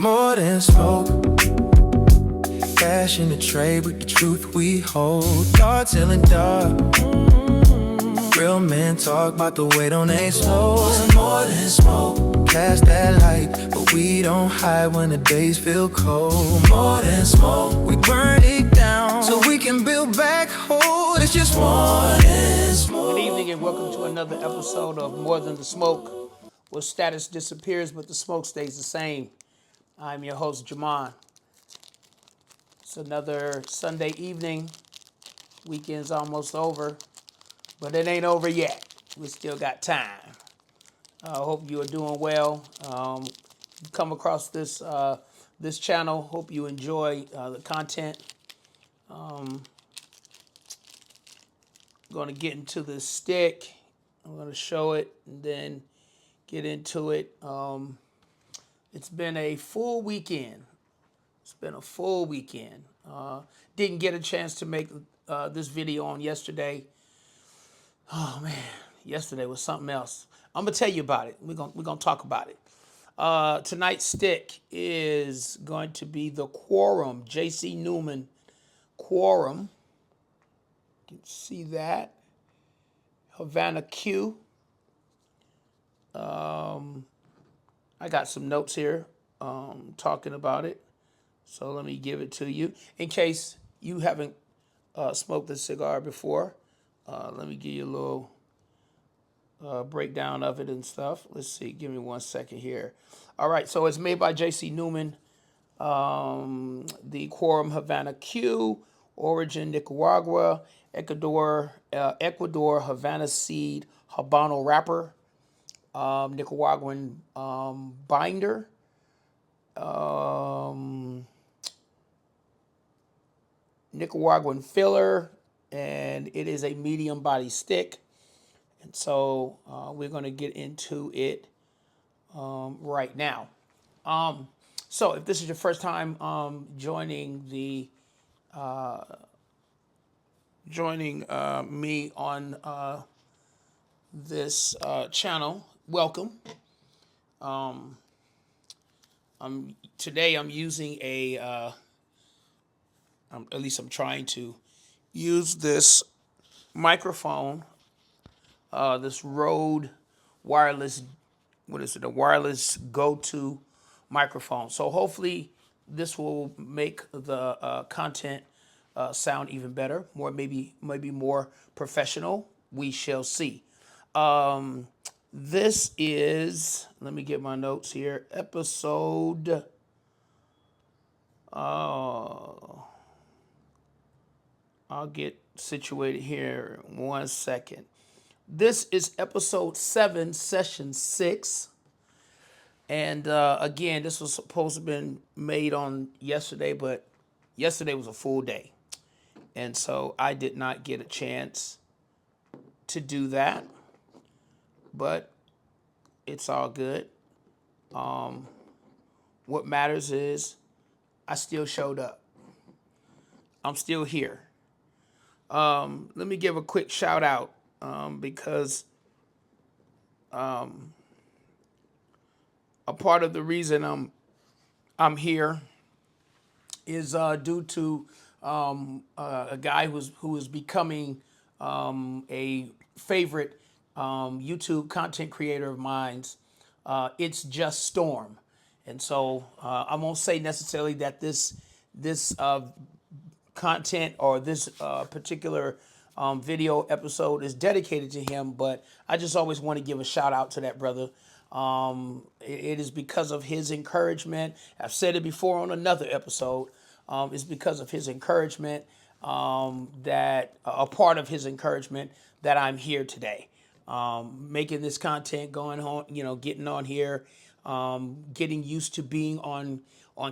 More than smoke, cash in the trade with the truth we hold. Dark telling dark, real men talk about the weight on they souls. More than smoke, cash that light, but we don't hide when the days feel cold. More than smoke, we burn it down so we can build back hold. It's just more than smoke. Good evening and welcome to another episode of More Than the Smoke, where status disappears but the smoke stays the same. I'm your host, Jamon. It's another Sunday evening. Weekend's almost over, but it ain't over yet. We still got time. I hope you are doing well. Come across this this channel. Hope you enjoy the content. Going to get into the stick. I'm going to show it and then get into it. It's been a full weekend. Didn't get a chance to make this video on yesterday. Oh man, yesterday was something else. I'm gonna tell you about it. We're gonna talk about it. Tonight's stick is going to be the Quorum, J.C. Newman Quorum. You can see that. Havana Q. I got some notes here talking about it. So let me give it to you. In case you haven't smoked a cigar before, let me give you a little breakdown of it and stuff. Let's see. Give me 1 second here. All right. So it's made by J.C. Newman. The Quorum Havana Q, origin Nicaragua, Ecuador, Havana seed, Habano wrapper, Nicaraguan binder, Nicaraguan filler, and it is a medium body stick. And so we're going to get into it right now. So if this is your first time joining me on this channel, welcome. Today I'm using at least I'm trying to use this microphone, this Rode wireless, a wireless go-to microphone. So hopefully this will make the content sound even better, maybe more professional. We shall see. This is, let me get my notes here, episode, I'll get situated here 1 second. This is episode 7, session 6. And again, this was supposed to have been made on yesterday, but yesterday was a full day. And so I did not get a chance to do that. But it's all good. What matters is I still showed up. I'm still here. Let me give a quick shout out because a part of the reason I'm here is due to a guy who is becoming a favorite YouTube content creator of mine. It's Just Storm, and so I won't say necessarily that this content or this particular video episode is dedicated to him, but I just always want to give a shout out to that brother. It is because of his encouragement. I've said it before on another episode. It's because of his encouragement, that a part of his encouragement, that I'm here today, making this content, going on, getting on here, getting used to being on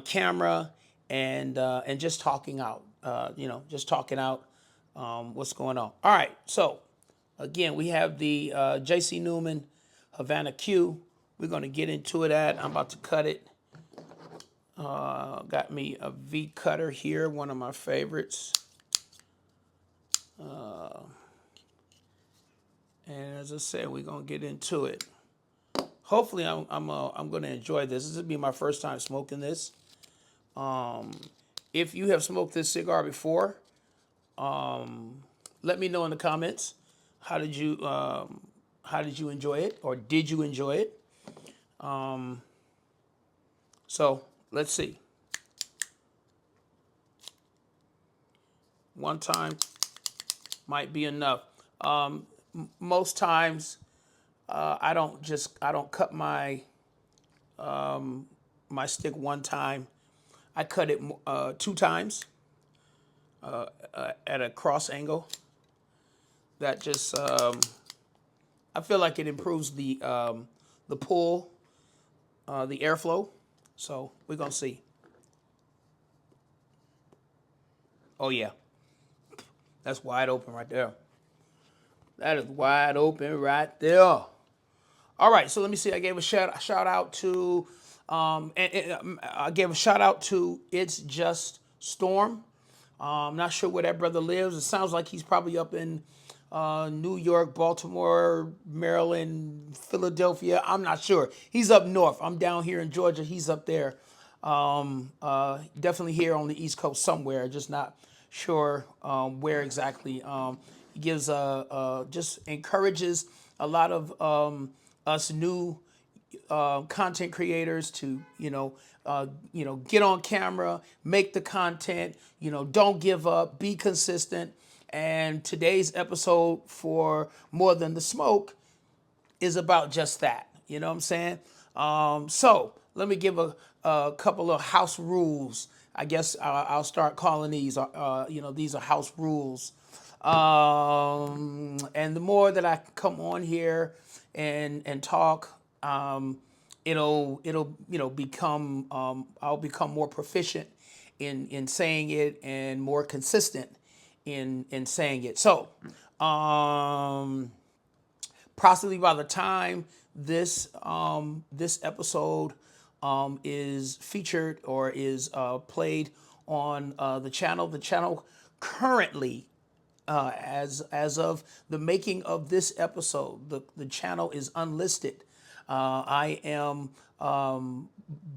camera, and just talking out, what's going on. All right, so again, we have the J.C. Newman Havana Q. We're going to get into it. I'm about to cut it. Got me a V cutter here, one of my favorites. And as I said, we're going to get into it. hopefully I'm going to enjoy this. This will be my first time smoking this. If you have smoked this cigar before, let me know in the comments. How did you enjoy it, or did you enjoy it? So let's see. One time might be enough. Most times, I don't cut my my stick one time. I cut it 2 times at a cross angle. That just I feel like it improves the pull, the airflow. So we're gonna see. Oh yeah, that's wide open right there. That is wide open right there. All right, so let me see. I gave a shout out to, I gave a shout out to It's Just Storm. I'm not sure where that brother lives. It sounds like he's probably up in New York, Baltimore, Maryland, Philadelphia. I'm not sure. He's up north. I'm down here in Georgia. He's up there. Definitely here on the East Coast somewhere. Just not sure where exactly. He gives just encourages a lot of us new content creators to get on camera, make the content, don't give up, be consistent. And today's episode for More Than the Smoke is about just that. You know what I'm saying? So let me give a couple of house rules. I guess I'll start calling these. These are house rules. And the more that I come on here and talk, it'll become I'll become more proficient in saying it and more consistent in saying it. So possibly by the time this this episode is featured or is played on the channel currently, as of the making of this episode, the channel is unlisted. I am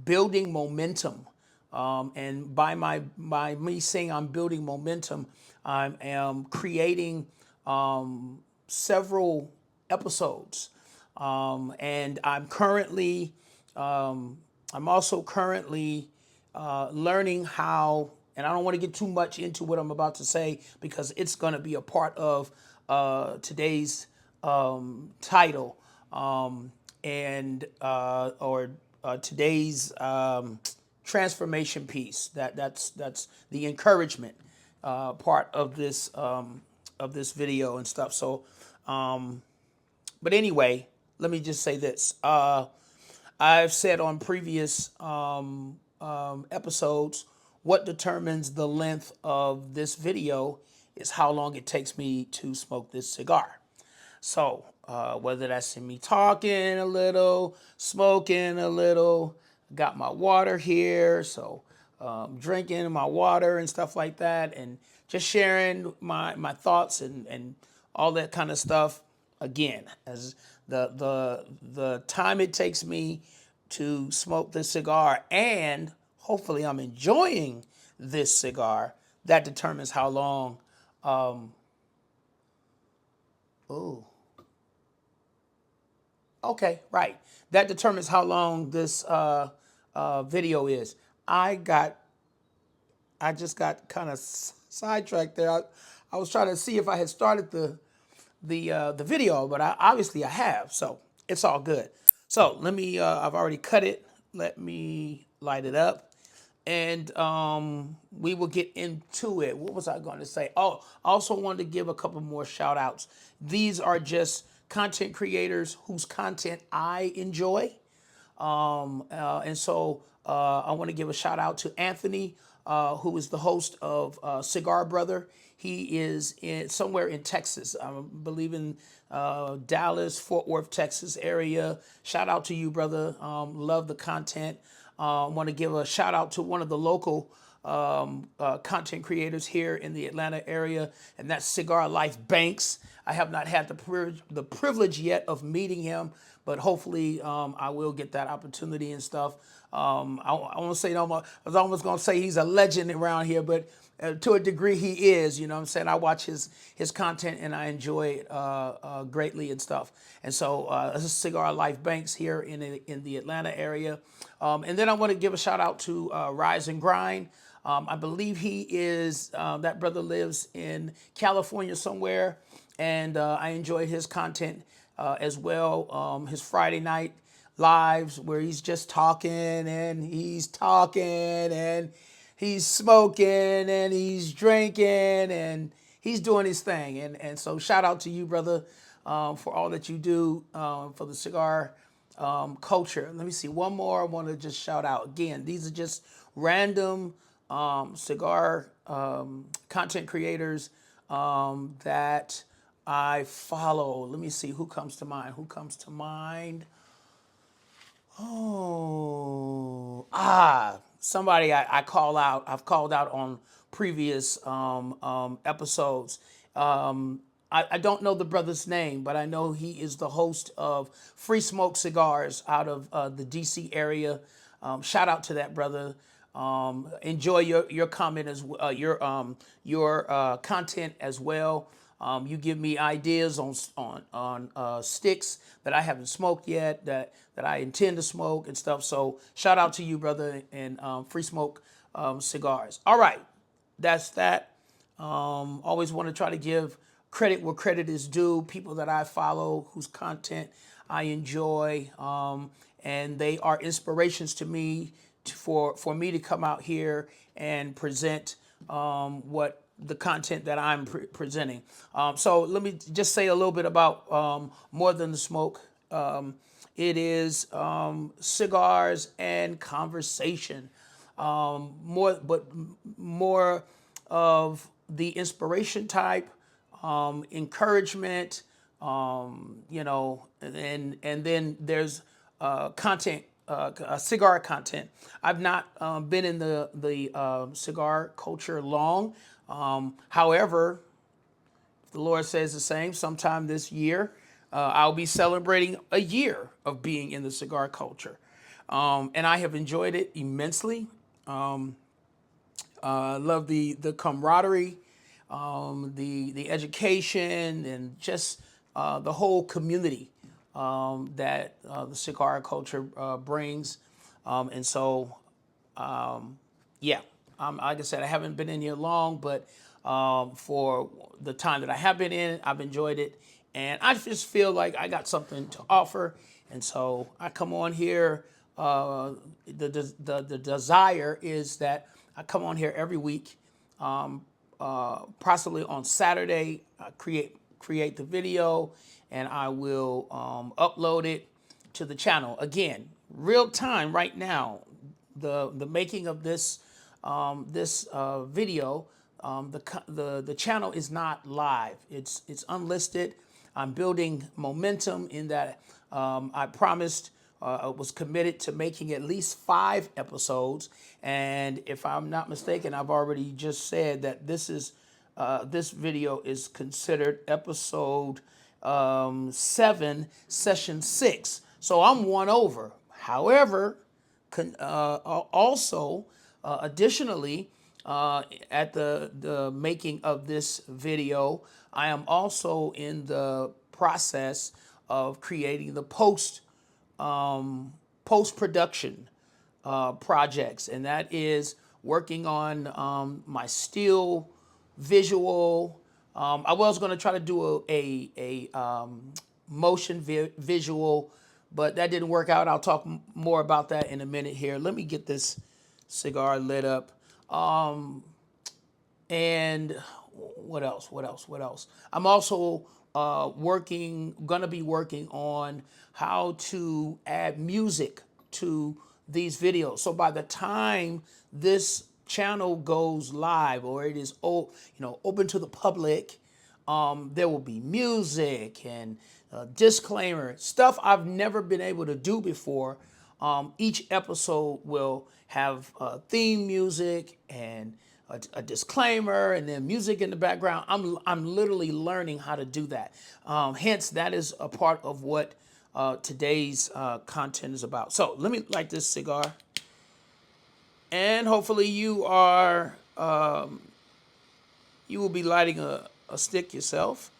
building momentum, and by me saying I'm building momentum, I am creating several episodes, and I'm also currently learning how, and I don't want to get too much into what I'm about to say because it's going to be a part of today's title, and or today's transformation piece. That's the encouragement part of this video and stuff. So, but anyway, let me just say this. I've said on previous episodes, what determines the length of this video is how long it takes me to smoke this cigar. So whether that's in me talking a little, smoking a little, got my water here, so drinking my water and stuff like that, and just sharing my thoughts and all that kind of stuff. Again, as the time it takes me to smoke this cigar, and hopefully I'm enjoying this cigar, that determines how long. Oh, okay, right. That determines how long this video is. I just got kind of sidetracked there. I was trying to see if I had started the video, but obviously I have, so it's all good. So let me, I've already cut it. Let me light it up, and we will get into it. What was I going to say? Oh, I also wanted to give a couple more shout outs. These are just content creators whose content I enjoy. And so I want to give a shout out to Anthony, who is the host of Cigar Brother. He is somewhere in Texas. I believe in Dallas, Fort Worth, Texas area. Shout out to you, brother. Love the content. Want to give a shout out to one of the local content creators here in the Atlanta area, and that's Cigar Life Banks. I have not had the privilege yet of meeting him, but hopefully I will get that opportunity and stuff. I want to say, I was almost going to say he's a legend around here, but to a degree he is. You know what I'm saying? I watch his content and I enjoy it greatly and stuff. And so this is Cigar Life Banks here in the Atlanta area. And then I want to give a shout out to Rise and Grind. I believe he is, that brother lives in California somewhere, and I enjoy his content as well. His Friday night lives where he's just talking and he's talking and he's smoking and he's drinking and he's doing his thing. And so shout out to you, brother, for all that you do for the cigar culture. Let me see. One more I want to just shout out. Again, these are just random cigar content creators that I follow. Let me see who comes to mind. Who comes to mind? Oh, somebody I call out. I've called out on previous episodes. I don't know the brother's name, but I know he is the host of Free Smoke Cigars out of the DC area. Shout out to that brother. Enjoy your comment as your content as well. You give me ideas on sticks that I haven't smoked yet that I intend to smoke and stuff. So shout out to you, brother, and Free Smoke Cigars. All right, that's that. Always want to try to give credit where credit is due. People that I follow, whose content I enjoy, and they are inspirations to me for me to come out here and present what the content that I'm presenting. So let me just say a little bit about More Than the Smoke. It is cigars and conversation. More of the inspiration type, encouragement, and then there's content, cigar content. I've not been in the cigar culture long. However, if the Lord says the same, sometime this year, I'll be celebrating a year of being in the cigar culture. And I have enjoyed it immensely. Love the camaraderie, the education, and just the whole community that the cigar culture brings. And so, yeah, like I said, I haven't been in here long, but for the time that I have been in, I've enjoyed it. And I just feel like I got something to offer. And so I come on here. The desire is that I come on here every week, possibly on Saturday, create the video, and I will upload it to the channel. Again, real time right now, the making of this video, the channel is not live. It's unlisted. I'm building momentum in that I promised. Was committed to making at least 5 episodes, and if I'm not mistaken, I've already just said that this video is considered episode 7, session 6. So I'm one over. However, also additionally, at the making of this video, I am also in the process of creating the post-production projects, and that is working on my still visual. I was going to try to do a motion visual, but that didn't work out. I'll talk more about that in a minute here. Let me get this cigar lit up. And what else? I'm also gonna be working on how to add music to these videos. So by the time this channel goes live, or it is open to the public, there will be music and disclaimer stuff I've never been able to do before. Each episode will have theme music and a disclaimer, and then music in the background. I'm literally learning how to do that. Hence, that is a part of what today's content is about. So let me light this cigar, and hopefully you are you will be lighting a stick yourself.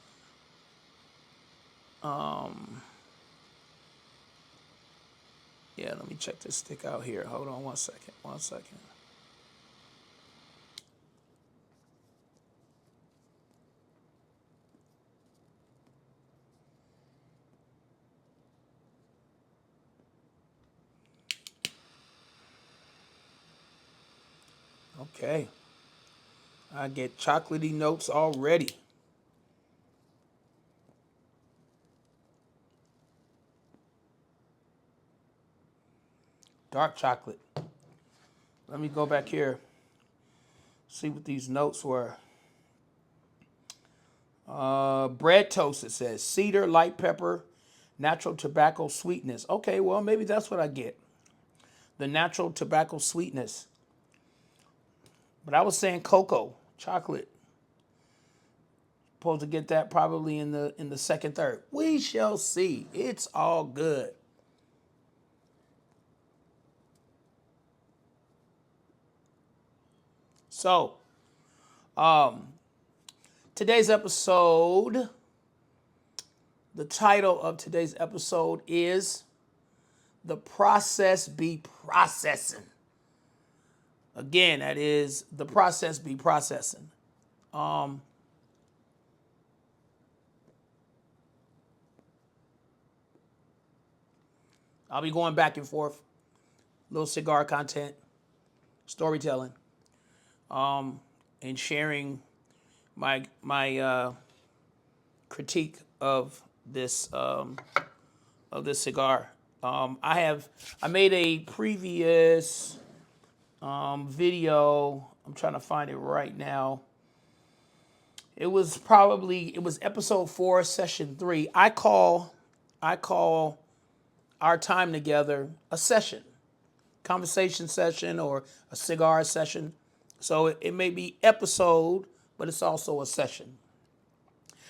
Yeah, let me check this stick out here. Hold on 1 second. 1 second. Okay. I get chocolatey notes already. Dark chocolate. Let me go back here, see what these notes were. Bread toast, it says. Cedar, light pepper, natural tobacco sweetness. Okay, well, maybe that's what I get. The natural tobacco sweetness. But I was saying cocoa, chocolate. Supposed to get that probably in the second, third. We shall see. It's all good. So, today's episode, the title of today's episode is The Process Be Processing. Again, that is The Process Be Processing. I'll be going back and forth, little cigar content, storytelling, and sharing my critique of this cigar. I made a previous video. I'm trying to find it right now. It was episode 4, session 3. I call our time together a session, conversation session, or a cigar session. So it may be episode, but it's also a session.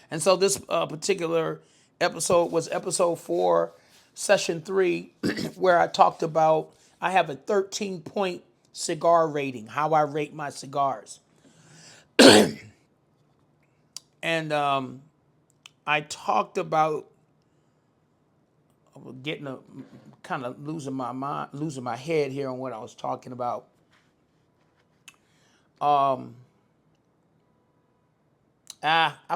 And so this particular episode was episode 4, session 3, where I talked about, I have a 13-point cigar rating, how I rate my cigars. And I talked about getting kind of losing my head here on what I was talking about. I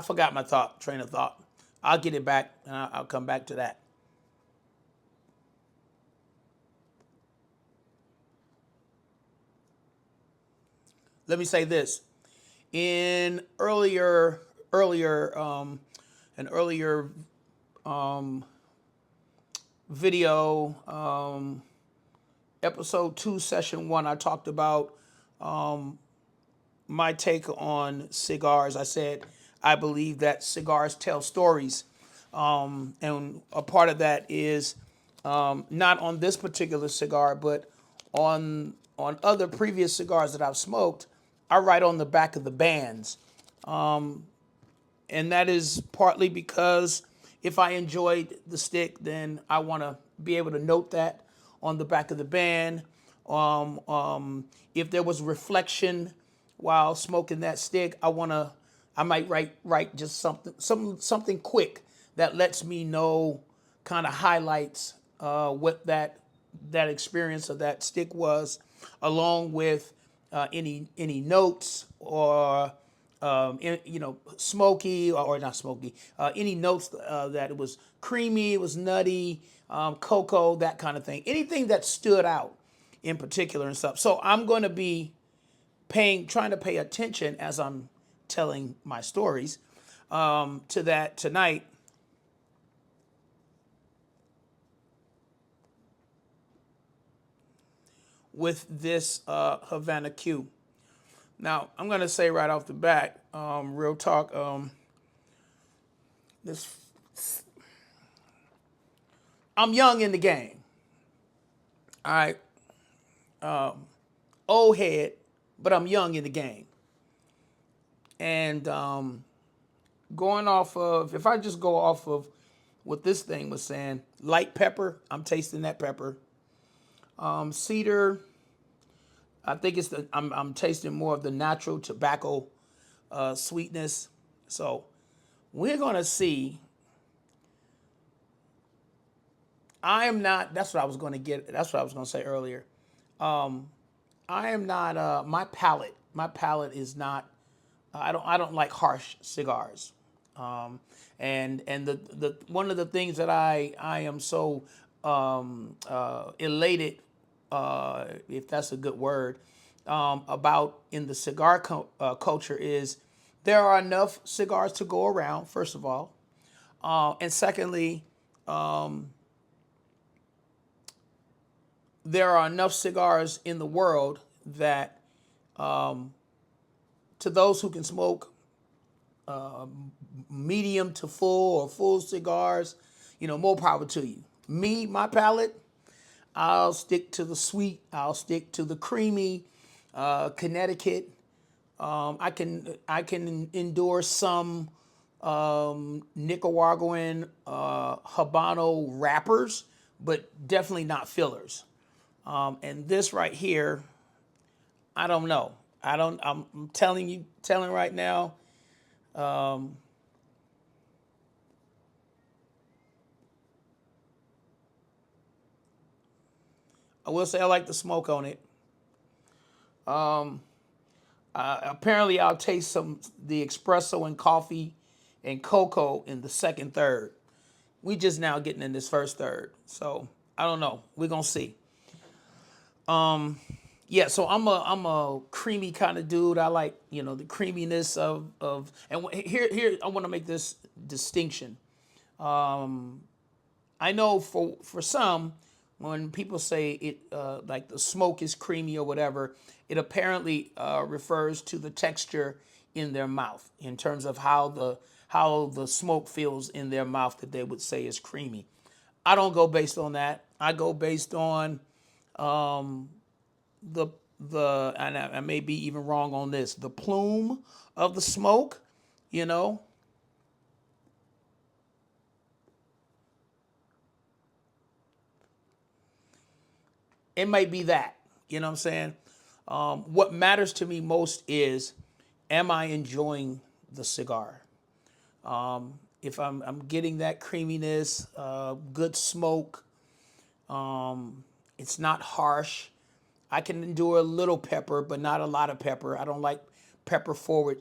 forgot my train of thought. I'll get it back, and I'll come back to that. Let me say this: in an earlier video, episode 2, session 1, I talked about my take on cigars. I said I believe that cigars tell stories, and a part of that is not on this particular cigar, but on other previous cigars that I've smoked. I write on the back of the bands, and that is partly because if I enjoyed the stick, then I want to be able to note that on the back of the band. If there was reflection while smoking that stick, I might write just something quick that lets me know, kind of highlights what that experience of that stick was, along with any notes or smoky or not smoky, any notes that it was creamy, it was nutty, cocoa, that kind of thing. Anything that stood out in particular and stuff. So I'm going to be trying to pay attention as I'm telling my stories to that tonight. With this Havana Q. Now, I'm going to say right off the bat, real talk, I'm young in the game. All right. Old head, but I'm young in the game. And going off of, if I just go off of what this thing was saying. Light pepper, I'm tasting that pepper. Cedar, I think it's I'm tasting more of the natural tobacco sweetness. So we're gonna see. I am not. That's what I was gonna get. That's what I was gonna say earlier. I am not. My palate. My palate is not. I don't like harsh cigars. And the one of the things that I am so elated, if that's a good word, about in the cigar culture is there are enough cigars to go around. First of all, and secondly, there are enough cigars in the world that to those who can smoke medium to full or full cigars, more power to you. Me, my palate, I'll stick to the sweet. I'll stick to the creamy, Connecticut. I can endure some Nicaraguan Habano wrappers, but definitely not fillers. And this right here, I don't know. I'm telling right now. I will say I like the smoke on it. Apparently, I'll taste the espresso and coffee and cocoa in the second third. We just now getting in this first third, so I don't know. We're gonna see. Yeah, so I'm a creamy kind of dude. I like the creaminess of and here I want to make this distinction. I know for some, when people say it like the smoke is creamy or whatever, it apparently refers to the texture in their mouth in terms of how the smoke feels in their mouth that they would say is creamy. I don't go based on that. I go based on the and I may be even wrong on this, the plume of the smoke, you know. It might be that, you know what I'm saying? What matters to me most is, am I enjoying the cigar? If I'm getting that creaminess, good smoke, it's not harsh. I can endure a little pepper, but not a lot of pepper. I don't like pepper forward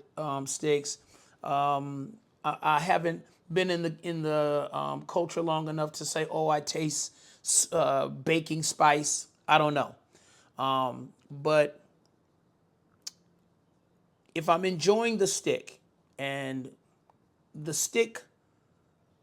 sticks. I haven't been in the culture long enough to say, oh, I taste baking spice. I don't know. But if I'm enjoying the stick, and the stick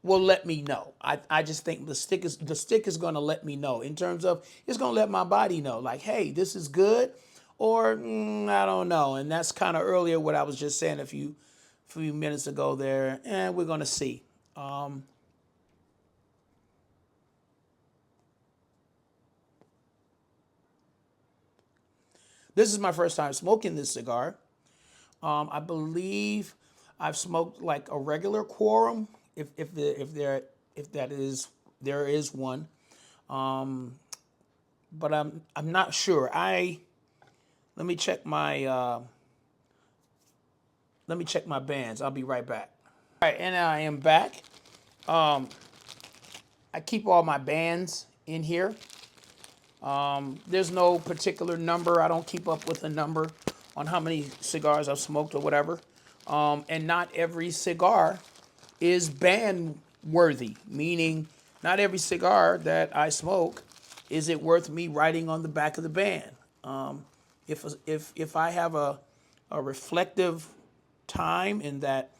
will let me know. I just think the stick is going to let me know in terms of it's going to let my body know, like, hey, this is good, or I don't know. And that's kind of earlier what I was just saying a few minutes ago there, and we're going to see. This is my first time smoking this cigar. I believe I've smoked like a regular quorum, if that is there is one, but I'm not sure. Let me check my bands. I'll be right back. All right, and I am back. I keep all my bands in here. There's no particular number. I don't keep up with a number on how many cigars I've smoked or whatever. And not every cigar is band worthy, meaning not every cigar that I smoke is it worth me writing on the back of the band. If I have a reflective time in that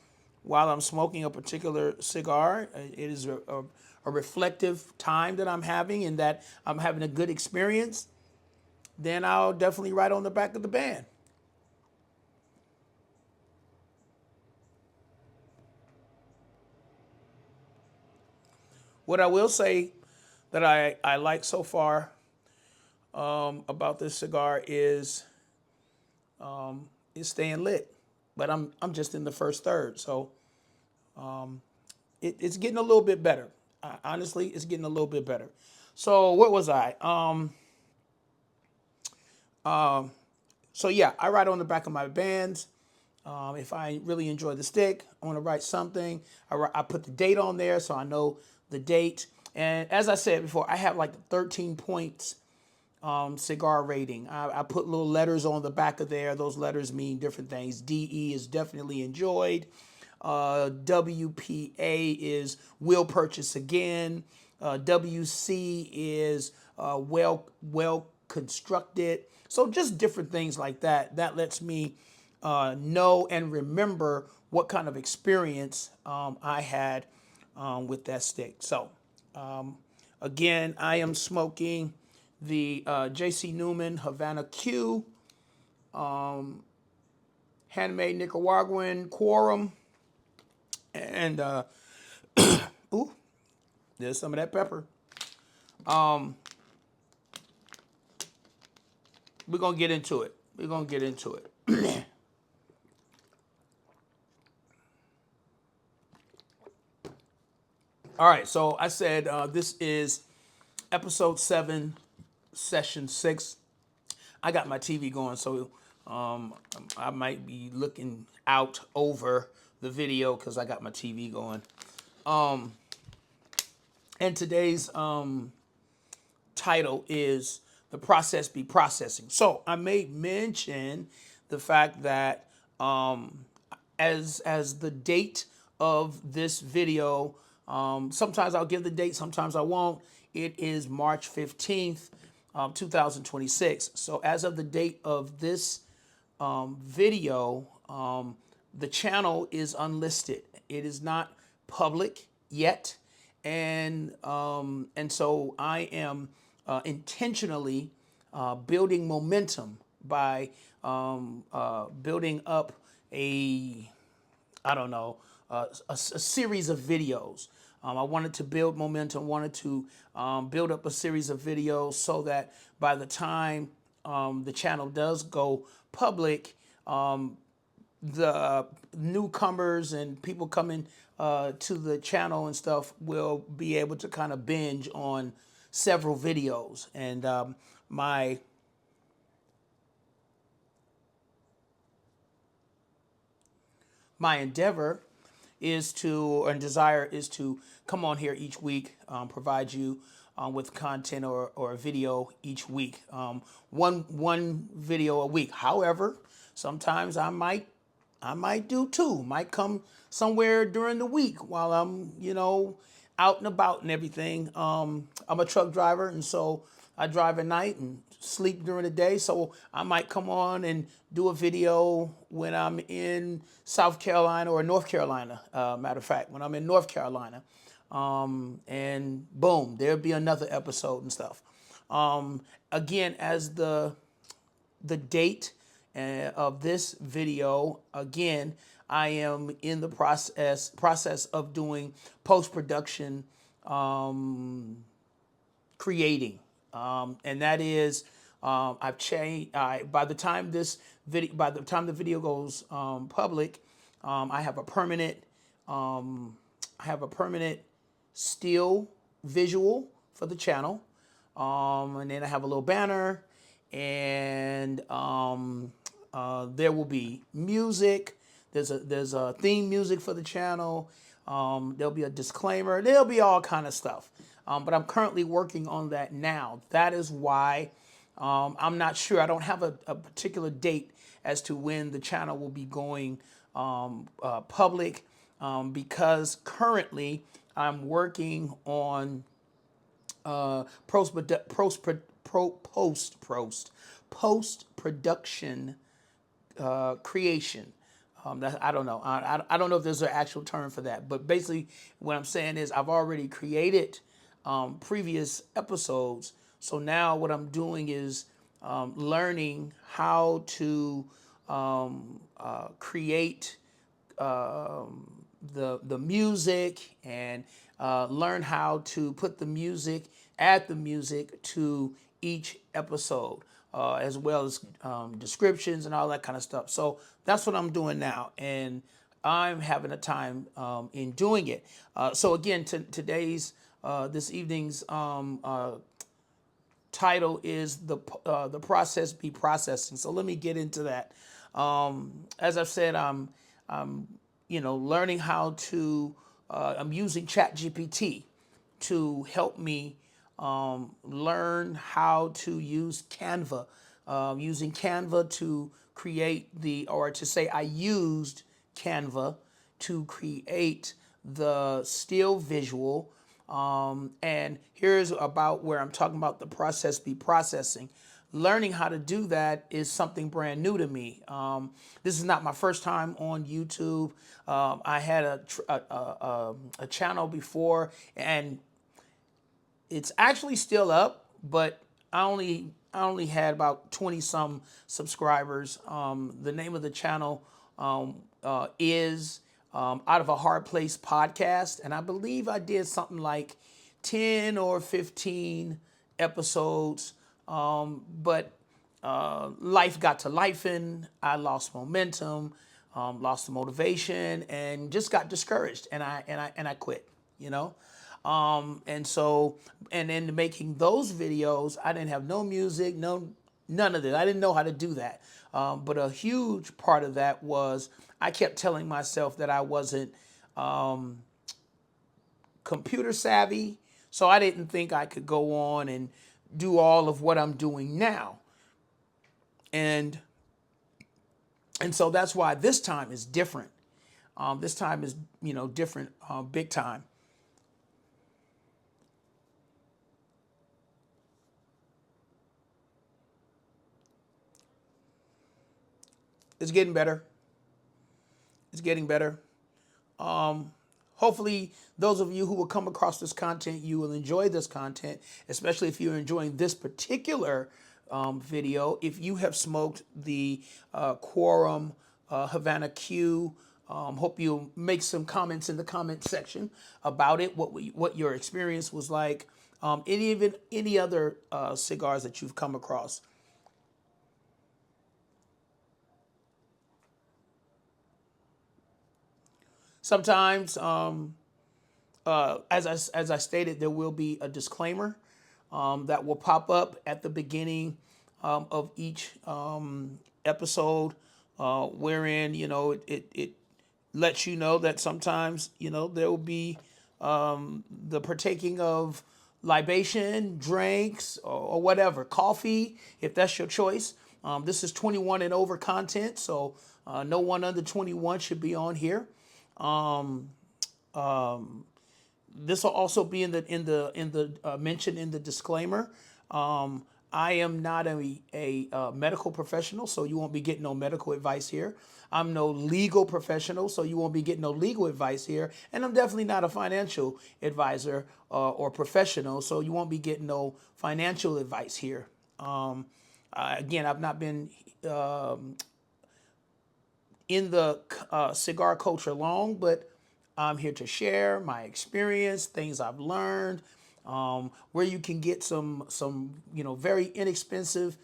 while I'm smoking a particular cigar, it is a reflective time that I'm having, and that I'm having a good experience, then I'll definitely write on the back of the band. What I will say that I like so far about this cigar is staying lit, but I'm just in the first third, so it's getting a little bit better. Honestly, it's getting a little bit better. So what was I? So yeah, I write on the back of my bands. If I really enjoy the stick, I want to write something. I put the date on there so I know the date. And as I said before, I have like 13 points cigar rating. I put little letters on the back of there. Those letters mean different things. DE is definitely enjoyed. WPA is will purchase again. WC is well constructed. So just different things like that. That lets me know and remember what kind of experience I had with that stick. So again, I am smoking the JC Newman Havana Q, handmade Nicaraguan Quorum, and ooh, there's some of that pepper. We're gonna get into it. We're gonna get into it. All right, so I said this is episode 7, session 6. I got my TV going, so I might be looking out over the video because I got my TV going. And today's title is The Process Be Processing. So I made mention the fact that as the date of this video, sometimes I'll give the date, sometimes I won't. It is March 15th, 2026. So as of the date of this video, the channel is unlisted. It is not public yet, and so I am intentionally building momentum by building up a I don't know, a series of videos. I wanted to build momentum, wanted to build up a series of videos so that by the time the channel does go public, the newcomers and people coming to the channel and stuff will be able to kind of binge on several videos. And my endeavor is to, and desire is to come on here each week, provide you with content or a video each week, one video a week. However, sometimes I might do two. Might come somewhere during the week while I'm out and about and everything. I'm a truck driver, and so I drive at night and sleep during the day. So I might come on and do a video when I'm in South Carolina or North Carolina. Matter of fact, when I'm in North Carolina, and boom, there'll be another episode and stuff. Again, as the date of this video, again, I am in the process of doing post-production, creating, and that is I've changed. By the time the video goes public, I have a permanent still visual for the channel, and then I have a little banner, and there will be music. There's a theme music for the channel. There'll be a disclaimer. There'll be all kind of stuff. But I'm currently working on that now. That is why I'm not sure. I don't have a particular date as to when the channel will be going public, because currently I'm working on post production creation. I don't know. I don't know if there's an actual term for that, but basically what I'm saying is I've already created previous episodes. So now what I'm doing is learning how to create the music, and learn how to put the music, add the music to each episode, as well as descriptions and all that kind of stuff. So that's what I'm doing now, and I'm having a time in doing it. So again, today's This evening's title is the process be processing. So let me get into that. As I've said, I'm learning how to. I'm using ChatGPT to help me learn how to use Canva. Using Canva to create or to say I used Canva to create the still visual. And here's about where I'm talking about the process be processing. Learning how to do that is something brand new to me. This is not my first time on YouTube. I had a channel before, and it's actually still up, but I only had about 20 some subscribers. The name of the channel is Out of a Hard Place podcast, and I believe I did something like 10 or 15 episodes. But life got to lifing. I lost momentum, lost the motivation, and just got discouraged, and I quit. You know. And so, and in making those videos, I didn't have no music, none of this. I didn't know how to do that. But a huge part of that was I kept telling myself that I wasn't computer savvy, so I didn't think I could go on and do all of what I'm doing now. And so that's why this time is different. This time is different, big time. It's getting better. It's getting better. Hopefully, those of you who will come across this content, you will enjoy this content, especially if you're enjoying this particular video. If you have smoked the Quorum Havana Q, hope you'll make some comments in the comment section about it, what your experience was like, any other cigars that you've come across. Sometimes, as I stated, there will be a disclaimer that will pop up at the beginning of each episode, wherein it lets you know that sometimes there will be the partaking of libation, drinks, or whatever, coffee, if that's your choice. This is 21 and over content, so no one under 21 should be on here. This will also be in the mentioned in the disclaimer. I am not a medical professional, so you won't be getting no medical advice here. I'm no legal professional, so you won't be getting no legal advice here. And I'm definitely not a financial advisor or professional, so you won't be getting no financial advice here. Again, I've not been in the cigar culture long, but I'm here to share my experience, things I've learned, where you can get some very inexpensive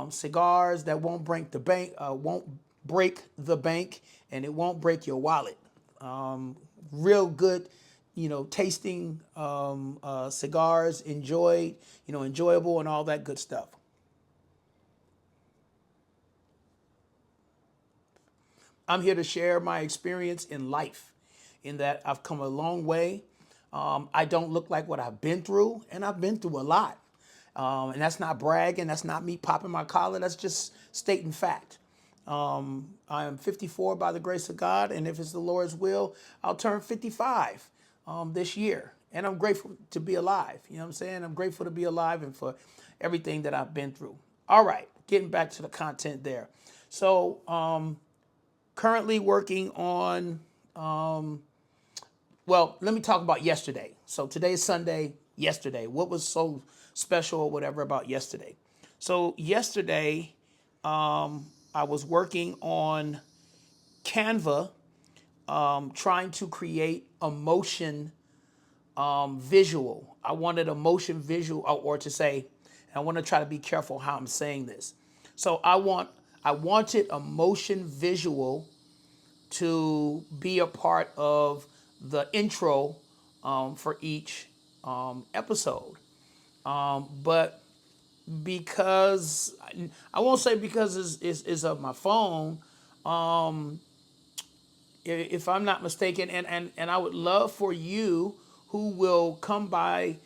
cigars that won't break the bank, and it won't break your wallet. Real good, tasting cigars, enjoyable, and all that good stuff. I'm here to share my experience in life, in that I've come a long way. I don't look like what I've been through, and I've been through a lot. And that's not bragging. That's not me popping my collar. That's just stating fact. I am 54 by the grace of God, and if it's the Lord's will, I'll turn 55 this year. And I'm grateful to be alive. You know what I'm saying? I'm grateful to be alive and for everything that I've been through. All right, getting back to the content there. So, currently working on, well, let me talk about yesterday. So today is Sunday, yesterday. What was so special or whatever about yesterday? So yesterday, I was working on Canva, trying to create a motion visual. I wanted a motion visual, or to say, and I want to try to be careful how I'm saying this. So I wanted a motion visual to be a part of the intro for each episode. But because I won't say because it's of my phone, if I'm not mistaken, and I would love for you who will come by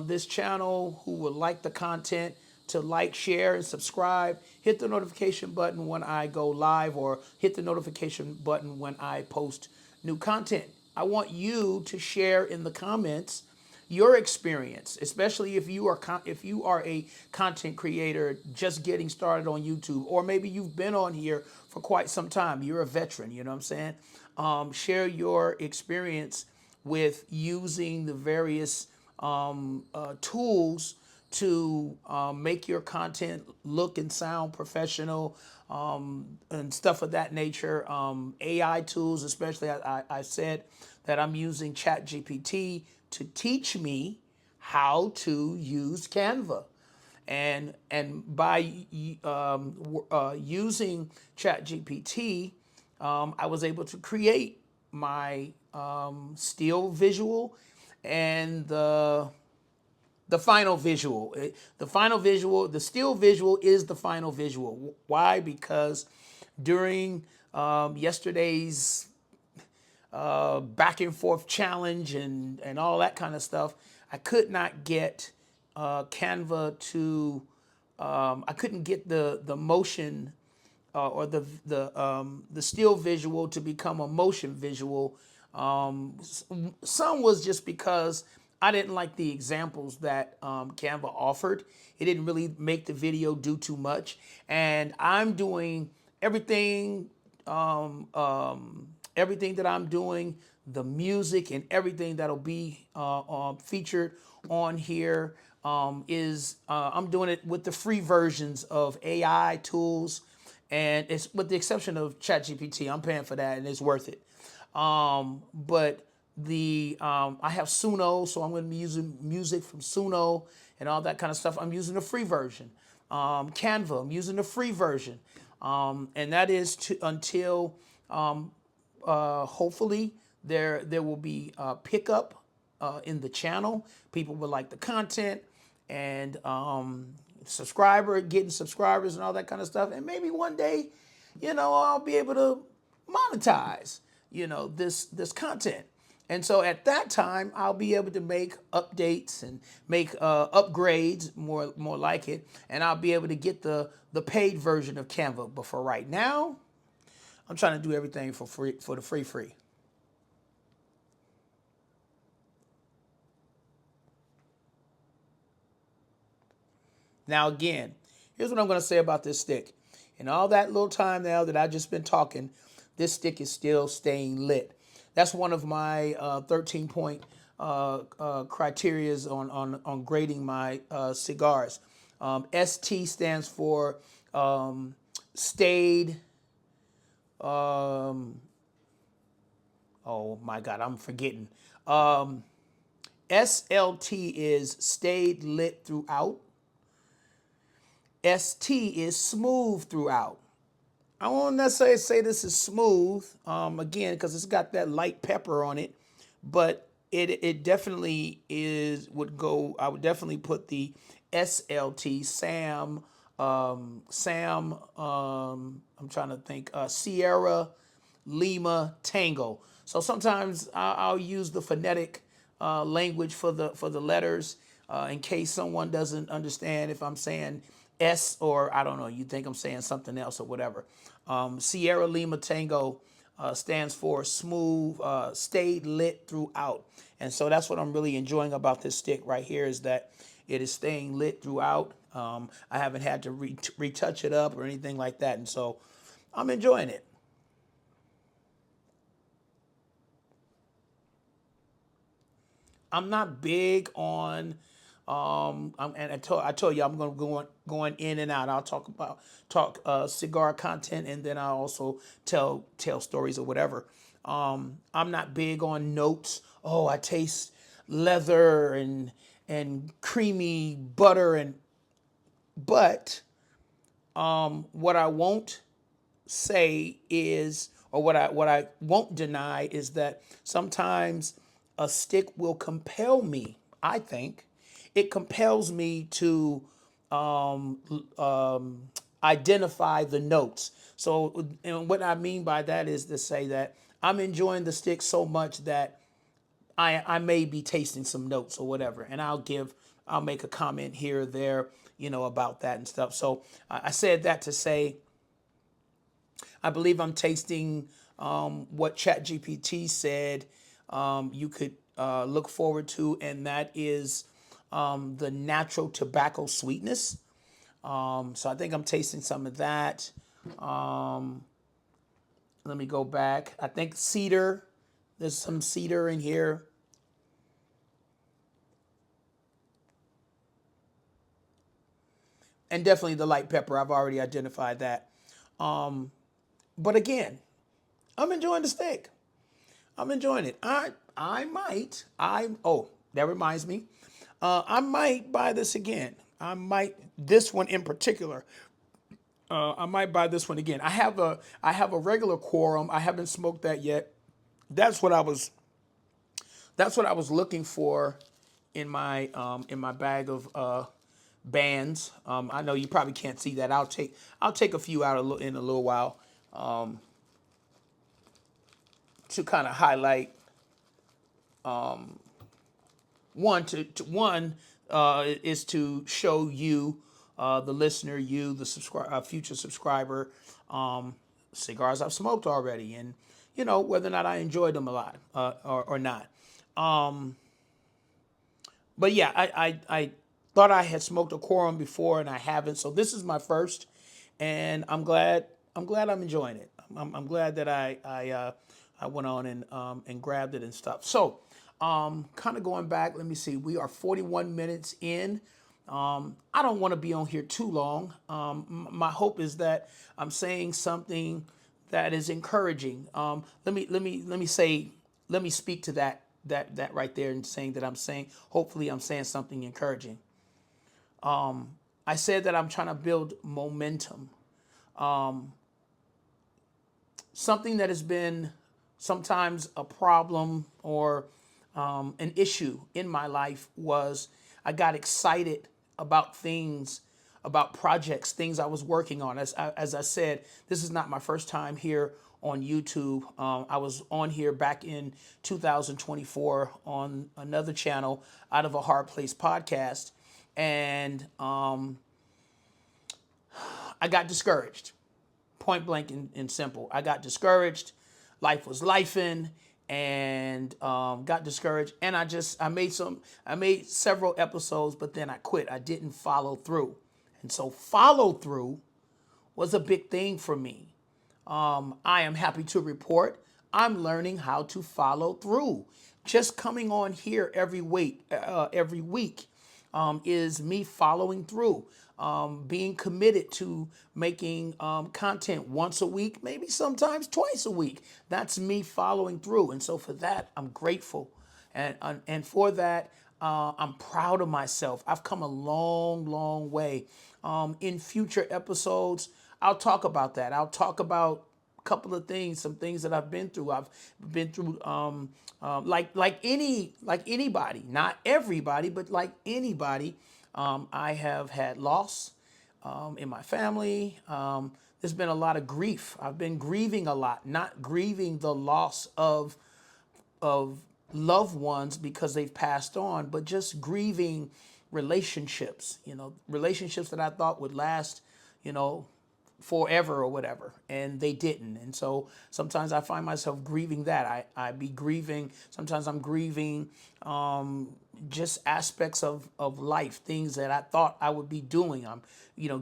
this channel, who will like the content, to like, share, and subscribe. Hit the notification button when I go live, or hit the notification button when I post new content. I want you to share in the comments your experience, especially if you are if you are a content creator just getting started on YouTube, or maybe you've been on here for quite some time. You're a veteran, you know what I'm saying? Share your experience with using the various tools to make your content look and sound professional, and stuff of that nature. AI tools, especially, I said that I'm using ChatGPT to teach me how to use Canva. And by using ChatGPT, I was able to create my still visual and the final visual. The final visual, the still visual is the final visual. Why? Because during yesterday's back and forth challenge and all that kind of stuff, I could not get Canva to, I couldn't get the motion or the still visual to become a motion visual. Some was just because I didn't like the examples that Canva offered. It didn't really make the video do too much, and I'm doing everything. Everything that I'm doing, the music and everything that'll be featured on here, is I'm doing it with the free versions of AI tools, and it's with the exception of ChatGPT. I'm paying for that, and it's worth it. But I have Suno, so I'm going to be using music from Suno and all that kind of stuff. I'm using the free version. Canva, I'm using the free version, and that is until hopefully there will be pickup in the channel. People will like the content, and getting subscribers and all that kind of stuff. And maybe one day, I'll be able to monetize, this content. And so at that time, I'll be able to make updates and make upgrades, more like it, and I'll be able to get the paid version of Canva. But for right now, I'm trying to do everything for free, for the free. Now again, here's what I'm going to say about this stick. In all that little time now that I've just been talking, this stick is still staying lit. That's one of my 13-point criterias on grading my cigars. ST stands for stayed. Oh my God, I'm forgetting. SLT is stayed lit throughout. ST is smooth throughout. I won't necessarily say this is smooth, again, because it's got that light pepper on it, but it definitely I would definitely put the SLT, I'm trying to think, Sierra Lima Tango. So sometimes I'll use the phonetic language for the letters, in case someone doesn't understand if I'm saying S, or I don't know, you think I'm saying something else or whatever. Sierra Lima Tango stands for smooth, stayed lit throughout. And so that's what I'm really enjoying about this stick right here, is that it is staying lit throughout. I haven't had to retouch it up or anything like that. And so I'm enjoying it. I'm not big on, and I told you I'm going to going in and out. I'll talk cigar content, and then I'll also tell stories or whatever. I'm not big on notes. Oh, I taste leather and creamy butter, but what I won't say is, or what I won't deny, is that sometimes a stick will compel me. I think it compels me to identify the notes. So, and what I mean by that is to say that I'm enjoying the stick so much that I may be tasting some notes or whatever, and I'll make a comment here or there, about that and stuff. So I said that to say I believe I'm tasting what ChatGPT said you could look forward to, and that is the natural tobacco sweetness. So I think I'm tasting some of that. Let me go back. I think cedar. There's some cedar in here. And definitely the light pepper. I've already identified that. But again, I'm enjoying the steak. I'm enjoying it. I might. Oh, that reminds me. I might buy this again. This one in particular. I might buy this one again. I have a regular quorum. I haven't smoked that yet. That's what I was that's what I was looking for in my bag of bands. I know you probably can't see that. I'll take a few out in a little while to kind of highlight one is to show you the listener, you the future subscriber, cigars I've smoked already, and whether or not I enjoyed them a lot or not. But yeah, I thought I had smoked a quorum before and I haven't, so this is my first, and I'm enjoying it. I'm glad that I went on and grabbed it and stuff. So kind of going back, let me see. We are 41 minutes in. I don't want to be on here too long. My hope is that I'm saying something that is encouraging. Let me speak to that right there and saying that hopefully I'm saying something encouraging. I said that I'm trying to build momentum. Something that has been sometimes a problem or an issue in my life was I got excited about things, about projects, things I was working on. As I said, this is not my first time here on YouTube. I was on here back in 2024 on another channel, Out of a Hard Place podcast, and I got discouraged. Point blank and simple. I got discouraged. Life was lifing, and got discouraged. And I made several episodes, but then I quit. I didn't follow through, and so follow through was a big thing for me. I am happy to report I'm learning how to follow through. Just coming on here every week is me following through, being committed to making content once a week, maybe sometimes twice a week. That's me following through, and so for that, I'm grateful, and for that, I'm proud of myself. I've come a long, long way. In future episodes, I'll talk about that. I'll talk about couple of things, some things that I've been through. I've been through like anybody, not everybody, but like anybody. I have had loss in my family. There's been a lot of grief. I've been grieving a lot, not grieving the loss of loved ones because they've passed on, but just grieving relationships. Relationships that I thought would last, you know, forever or whatever, and they didn't. And so sometimes I find myself grieving that. I be grieving. Sometimes I'm grieving just aspects of life, things that I thought I would be doing.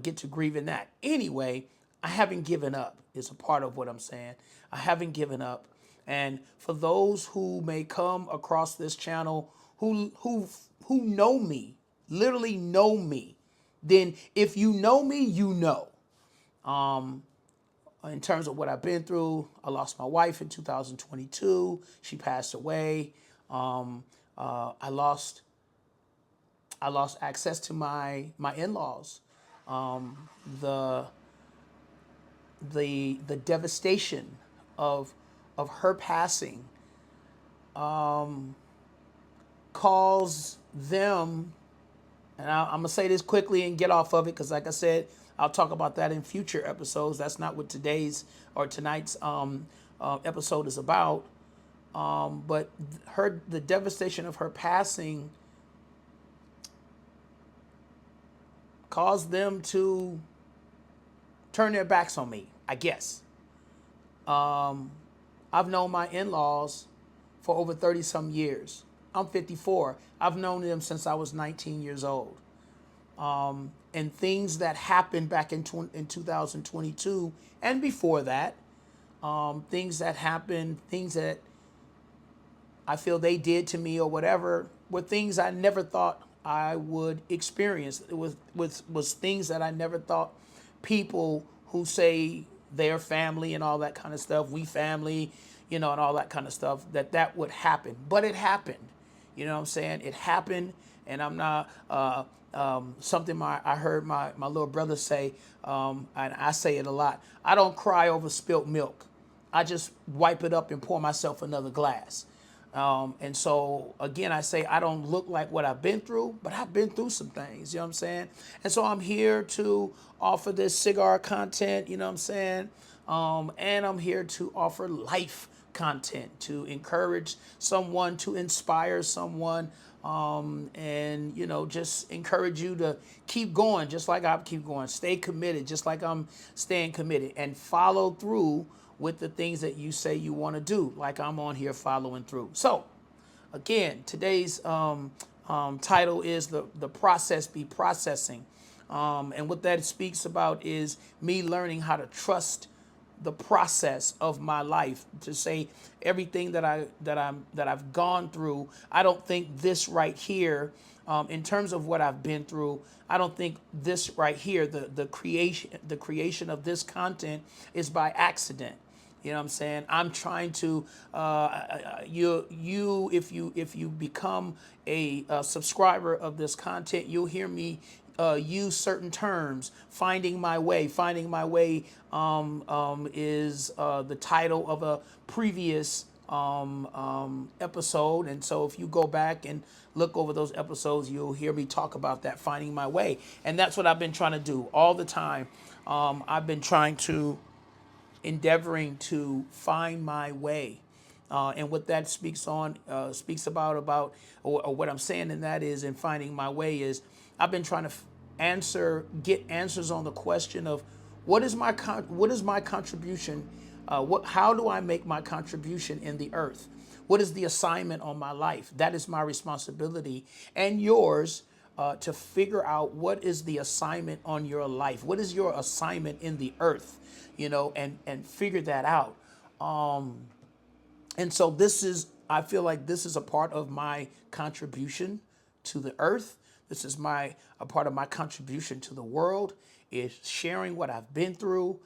Get to grieving that. Anyway, I haven't given up is a part of what I'm saying. I haven't given up. And for those who may come across this channel who know me, literally know me, then if you know me, you know. In terms of what I've been through, I lost my wife in 2022. She passed away. I lost access to my in-laws. The the devastation of, her passing, cause them, and I'm going to say this quickly and get off of it because, like I said, I'll talk about that in future episodes. That's not what today's or tonight's episode is about. But the devastation of her passing caused them to turn their backs on me, I guess. I've known my in-laws for over 30 some years. I'm 54. I've known them since I was 19 years old. And things that happened back in 2022 and before that, things that happened, things that I feel they did to me or whatever, were things I never thought I would experience. It was things that I never thought people who say their family and all that kind of stuff, we family, and all that kind of stuff, that would happen. But it happened. You know what I'm saying? It happened, and I'm not something I heard my little brother say, and I say it a lot. I don't cry over spilt milk. I just wipe it up and pour myself another glass. And so, again, I say I don't look like what I've been through, but I've been through some things, you know what I'm saying? And so I'm here to offer this cigar content, you know what I'm saying? And I'm here to offer life content, to encourage someone, to inspire someone, and, just encourage you to keep going, just like I keep going. Stay committed, just like I'm staying committed, and follow through with the things that you say you want to do, like I'm on here following through. So, again, today's title is the process be processing, and what that speaks about is me learning how to trust the process of my life. To say everything that I've gone through, I don't think this right here, in terms of what I've been through, I don't think this right here, the creation of this content is by accident. You know what I'm saying? I'm trying to if you become a subscriber of this content, you'll hear me use certain terms. Finding my way. Finding my way is the title of a previous episode, and so if you go back and look over those episodes, you'll hear me talk about that, finding my way, and that's what I've been trying to do all the time. I've been trying to endeavoring to find my way. And what that speaks about, or what I'm saying in that is, in finding my way is, I've been trying to get answers on the question of what is my contribution? How do I make my contribution in the earth? What is the assignment on my life? That is my responsibility and yours, to figure out what is the assignment on your life. What is your assignment in the earth? And figure that out. And so I feel like this is a part of my contribution to the earth. This is a part of my contribution to the world, is sharing what I've been through,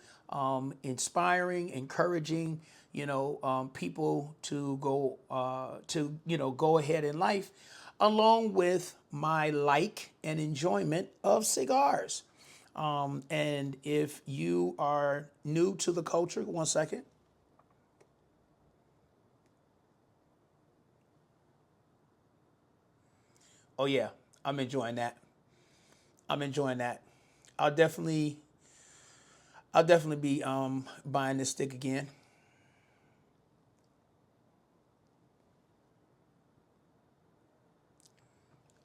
inspiring, encouraging, people to go ahead in life, along with my like and enjoyment of cigars. And if you are new to the culture, one second. Oh yeah, I'm enjoying that. I'm enjoying that. I'll definitely, I'll definitely be buying this stick again.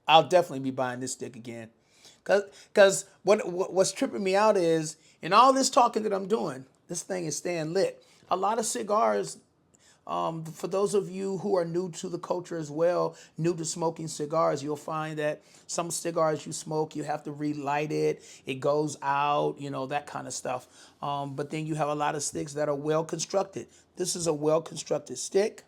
I'll definitely be buying this stick again. Cause what's tripping me out is, in all this talking that I'm doing, this thing is staying lit. A lot of cigars, for those of you who are new to the culture as well, new to smoking cigars, you'll find that some cigars you smoke, you have to relight it. It goes out, that kind of stuff. But then you have a lot of sticks that are well constructed. This is a well constructed stick.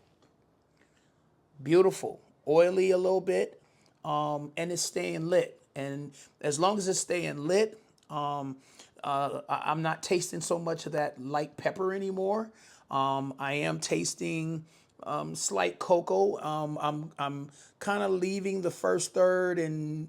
Beautiful, oily a little bit, and it's staying lit. And as long as it's staying lit, I'm not tasting so much of that light pepper anymore. I am tasting slight cocoa. I'm kind of leaving the first third and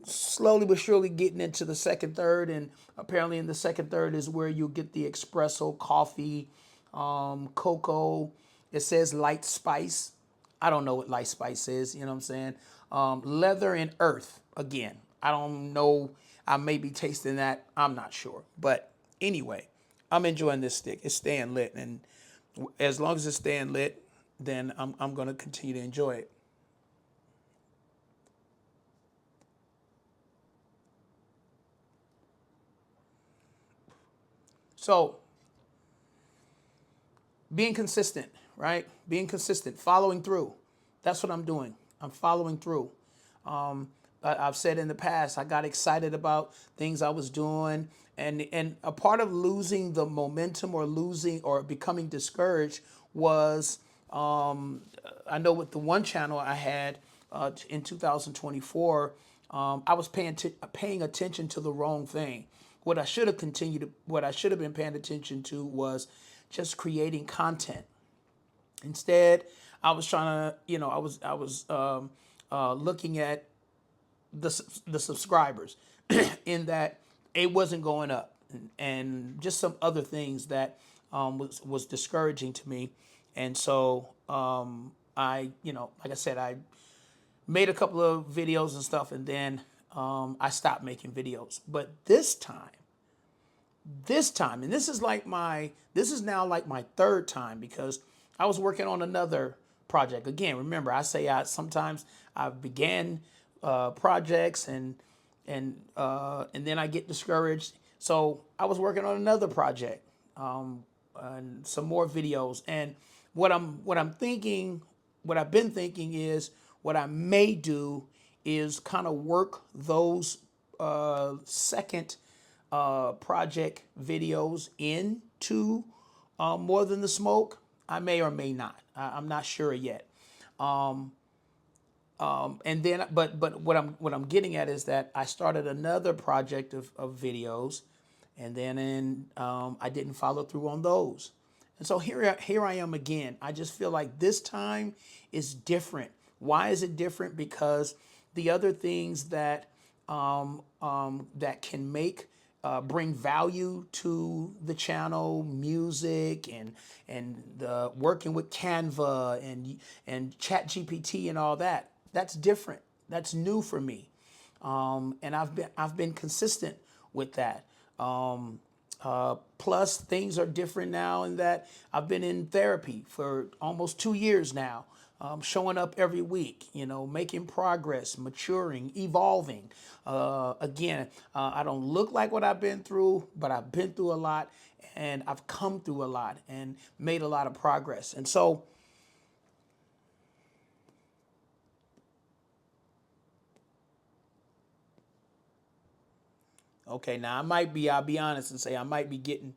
slowly but surely getting into the second third. And apparently, in the second third is where you'll get the espresso, coffee, cocoa. It says light spice. I don't know what light spice is. You know what I'm saying? Leather and earth. Again, I don't know. I may be tasting that. I'm not sure. But anyway, I'm enjoying this stick. It's staying lit, and as long as it's staying lit, then I'm going to continue to enjoy it. So being consistent, right? Being consistent, following through. That's what I'm doing. I'm following through. I've said in the past, I got excited about things I was doing, and a part of losing the momentum or losing or becoming discouraged was, I know with the one channel I had in 2024, I was paying attention to the wrong thing. What I should have been paying attention to was just creating content. Instead, I was trying to, looking at the subscribers, in that it wasn't going up, and just some other things that was discouraging to me, and so I, like I said, I made a couple of videos and stuff, and then I stopped making videos. But this time, and this is now like my third time, because I was working on another project. Again, remember, I say sometimes I began projects, and then I get discouraged. So I was working on another project, and some more videos. And what I'm thinking, what I've been thinking is, what I may do is kind of work those second project videos into More Than the Smoke. I may or may not. I'm not sure yet. And then, but what I'm getting at is that I started another project of videos, and then I didn't follow through on those. And so here I am again. I just feel like this time is different. Why is it different? Because the other things that can bring value to the channel, music and the working with Canva and ChatGPT and all that. That's different. That's new for me, and I've been consistent with that. Plus, things are different now in that I've been in therapy for almost 2 years now, showing up every week, making progress, maturing, evolving. I don't look like what I've been through, but I've been through a lot, and I've come through a lot and made a lot of progress. And so, okay, now I'll be honest and say I might be getting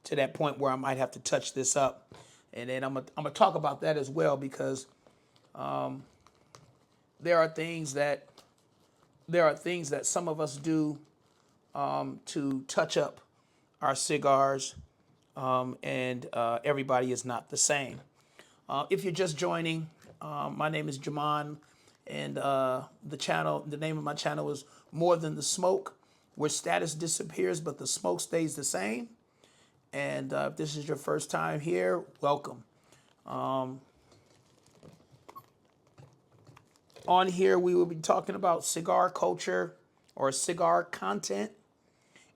to that point where I might have to touch this up. And then I'm gonna talk about that as well, because there are things that some of us do to touch up our cigars, and everybody is not the same. If you're just joining, my name is Jamon, and the name of my channel is More Than the Smoke, where status disappears but the smoke stays the same. And if this is your first time here, welcome. On here, we will be talking about cigar culture or cigar content,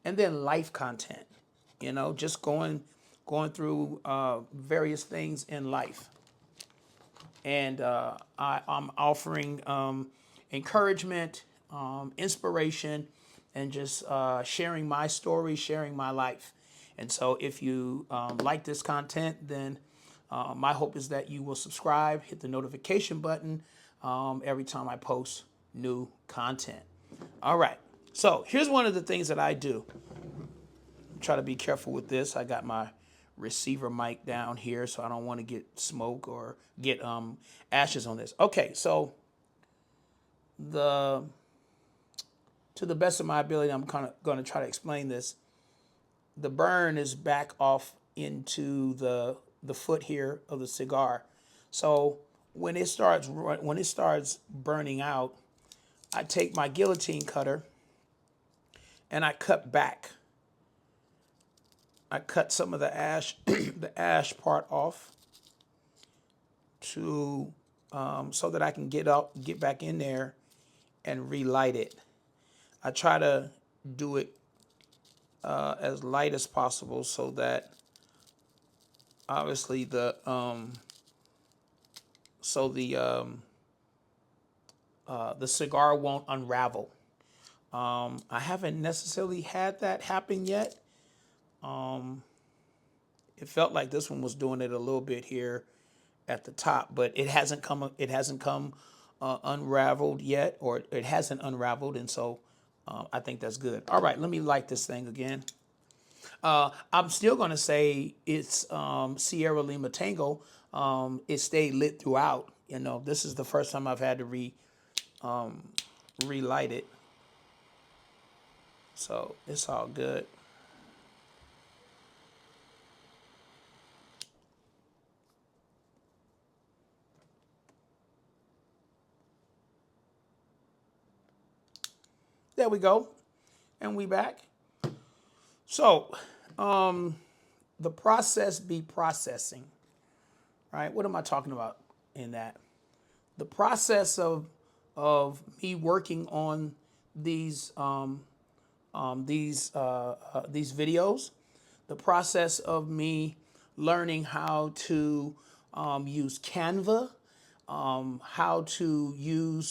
and then life content. Just going through various things in life, and I'm offering encouragement, inspiration, and just sharing my story, sharing my life. And so, if you like this content, then my hope is that you will subscribe, hit the notification button every time I post new content. All right. So here's one of the things that I do. Try to be careful with this. I got my receiver mic down here, so I don't want to get smoke or get ashes on this. Okay, so to the best of my ability, I'm kind of going to try to explain this. The burn is back off into the foot here of the cigar. So when it starts burning out, I take my guillotine cutter and I cut back. I cut some of the ash, the ash part off to so that I can get back in there and relight it. I try to do it as light as possible so that obviously the cigar won't unravel. I haven't necessarily had that happen yet. It felt like this one was doing it a little bit here at the top, but it hasn't come. Unraveled yet, or it hasn't unraveled, and so I think that's good. All right, let me light this thing again. I'm still gonna say it's Sierra Lima Tango. It stayed lit throughout. You know, this is the first time I've had to relight it, so it's all good. There we go, and we back. So, the process be processing, right? What am I talking about in that? The process of me working on these these videos, the process of me learning how to use Canva, how to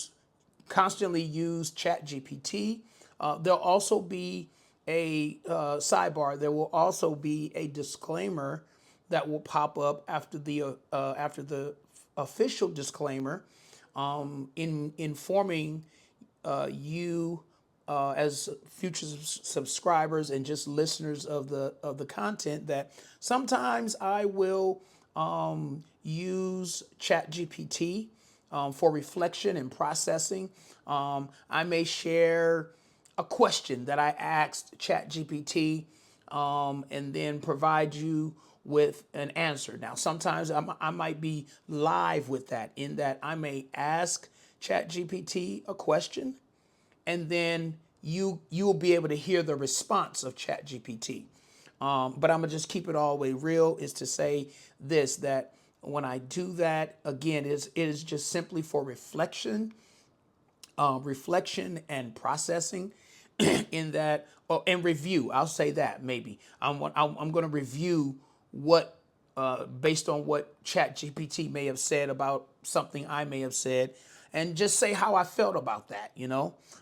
constantly use ChatGPT. There'll also be a sidebar. There will also be a disclaimer that will pop up after the official disclaimer, in informing you as future subscribers and just listeners of the content that sometimes I will use ChatGPT for reflection and processing. I may share a question that I asked ChatGPT, and then provide you with an answer. Now, sometimes I might be live with that, in that I may ask ChatGPT a question, and then you'll be able to hear the response of ChatGPT. But I'm gonna just keep it all the way real. Is to say this, that when I do that, again, it is just simply for reflection, and processing. In that, and review. I'll say that maybe I'm going to review what, based on what ChatGPT may have said about something I may have said, and just say how I felt about that.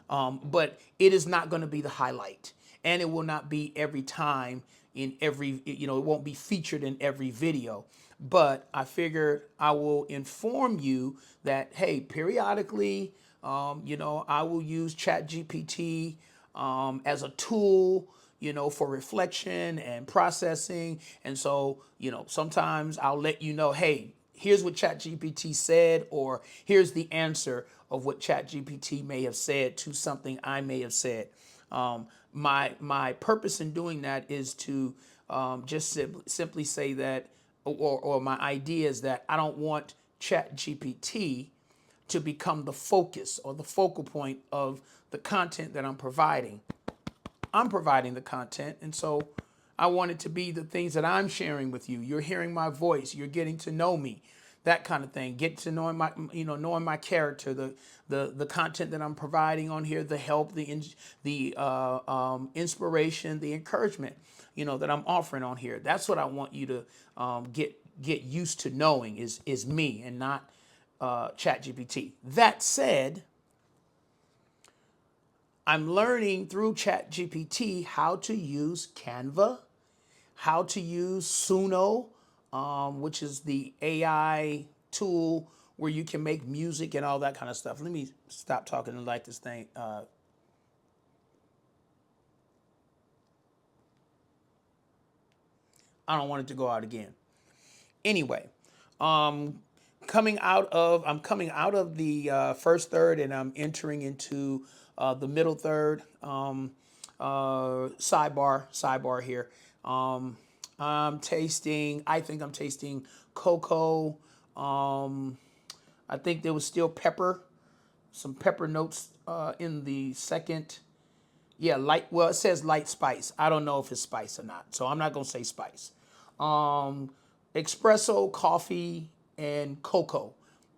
But it is not going to be the highlight, and it will not be every time in every. It won't be featured in every video. But I figure I will inform you that, hey, periodically, I will use ChatGPT as a tool, for reflection and processing. And so, sometimes I'll let you know, hey, here's what ChatGPT said, or here's the answer of what ChatGPT may have said to something I may have said. My purpose in doing that is to just simply say that, or my idea is that I don't want ChatGPT to become the focus or the focal point of the content that I'm providing. I'm providing the content, and so I want it to be the things that I'm sharing with you. You're hearing my voice, you're getting to know me, that kind of thing. Get to knowing knowing my character, the content that I'm providing on here, the help, the inspiration, the encouragement, that I'm offering on here. That's what I want you to get used to knowing is me, and not ChatGPT. That said, I'm learning through ChatGPT how to use Canva, how to use Suno, which is the AI tool where you can make music and all that kind of stuff. Let me stop talking and light this thing. I don't want it to go out again. Anyway, I'm coming out of the first third, and I'm entering into the middle third. Sidebar here. I think I'm tasting cocoa. I think there was still some pepper notes in the second. Yeah, light. Well, it says light spice. I don't know if it's spice or not, so I'm not gonna say spice. Espresso, coffee, and cocoa.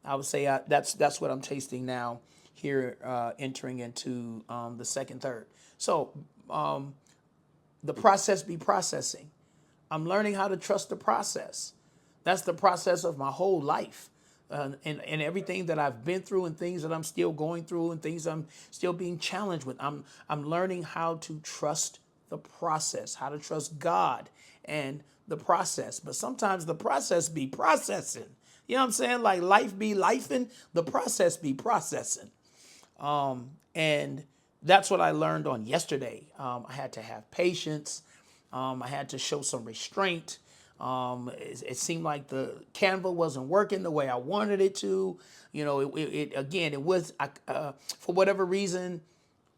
I would say that's what I'm tasting now here, entering into the second third. So the process be processing. I'm learning how to trust the process. That's the process of my whole life. And everything that I've been through and things that I'm still going through and things I'm still being challenged with. I'm learning how to trust the process, how to trust God and the process. But sometimes the process be processing. You know what I'm saying? Like life be lifing, the process be processing. And that's what I learned on yesterday. I had to have patience. I had to show some restraint. It seemed like the Canva wasn't working the way I wanted it to. You know, again, it was for whatever reason.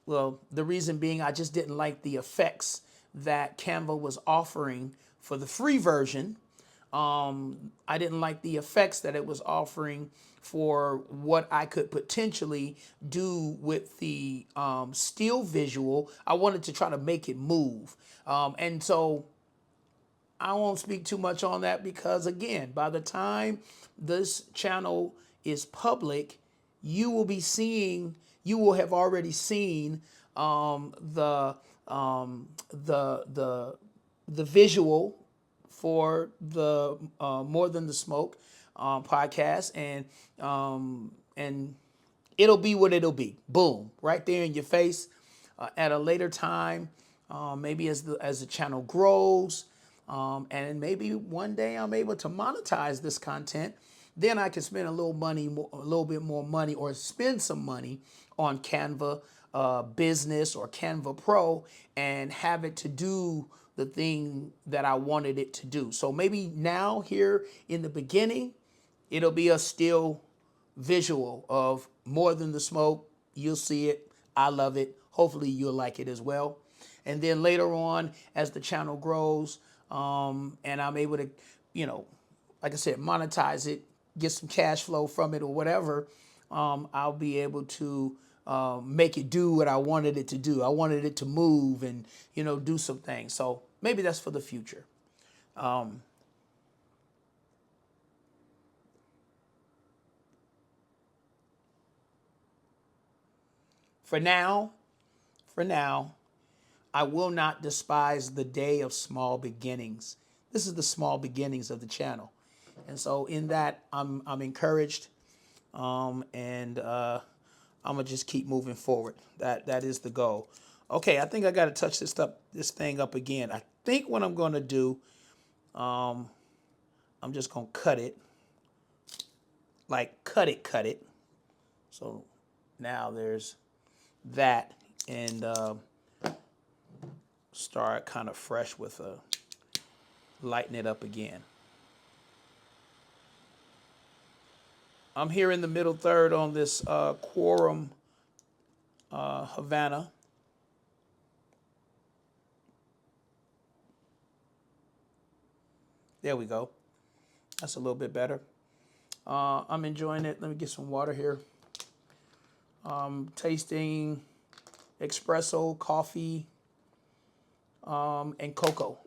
Well, the reason being I just didn't like the effects that Canva was offering for the free version. I didn't like the effects that it was offering for what I could potentially do with the still visual. I wanted to try to make it move. And so I won't speak too much on that because, again, by the time this channel is public, you will have already seen the visual for the More Than the Smoke podcast, and it'll be what it'll be. Boom, right there in your face. At a later time, maybe as the channel grows, and maybe one day I'm able to monetize this content. Then I can spend a little money, a little bit more money, or spend some money on Canva Business or Canva Pro, and have it to do the thing that I wanted it to do. So maybe now here in the beginning, it'll be a still visual of More Than the Smoke. You'll see it. I love it. Hopefully you'll like it as well. And then later on, as the channel grows, and I'm able to, like I said, monetize it, get some cash flow from it or whatever, I'll be able to make it do what I wanted it to do. I wanted it to move and, do some things. So maybe that's for the future. For now, I will not despise the day of small beginnings. This is the small beginnings of the channel. And so in that, I'm encouraged, and I'm gonna just keep moving forward. That is the goal. Okay, I think I got to touch this thing up again. I think what I'm gonna do, I'm just gonna cut it, like cut it. So now there's that, and start kind of fresh with lighten it up again. I'm here in the middle third on this Quorum Havana. There we go. That's a little bit better. I'm enjoying it. Let me get some water here. Tasting espresso, coffee, and cocoa.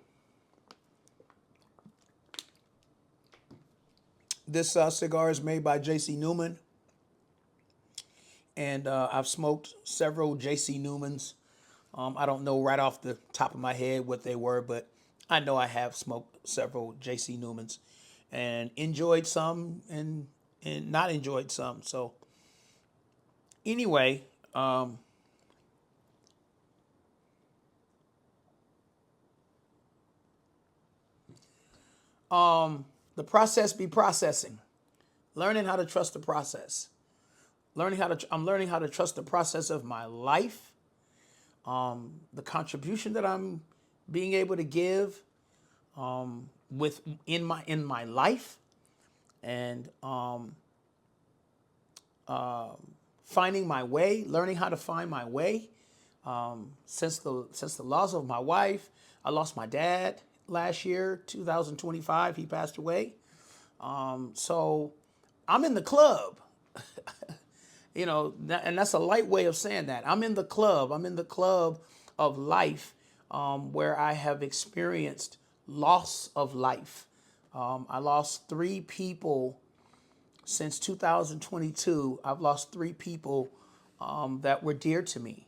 This cigar is made by J.C. Newman, and I've smoked several J.C. Newmans. I don't know right off the top of my head what they were, but I know I have smoked several J.C. Newmans and enjoyed some and not enjoyed some. So anyway, the process be processing. Learning how to trust the process. I'm learning how to trust the process of my life. The contribution that I'm being able to give in my life, and finding my way, learning how to find my way. Since the loss of my wife, I lost my dad last year, 2025. He passed away. So I'm in the club, and that's a light way of saying that. I'm in the club. I'm in the club of life, where I have experienced loss of life. I lost 3 people since 2022, I've lost 3 people that were dear to me.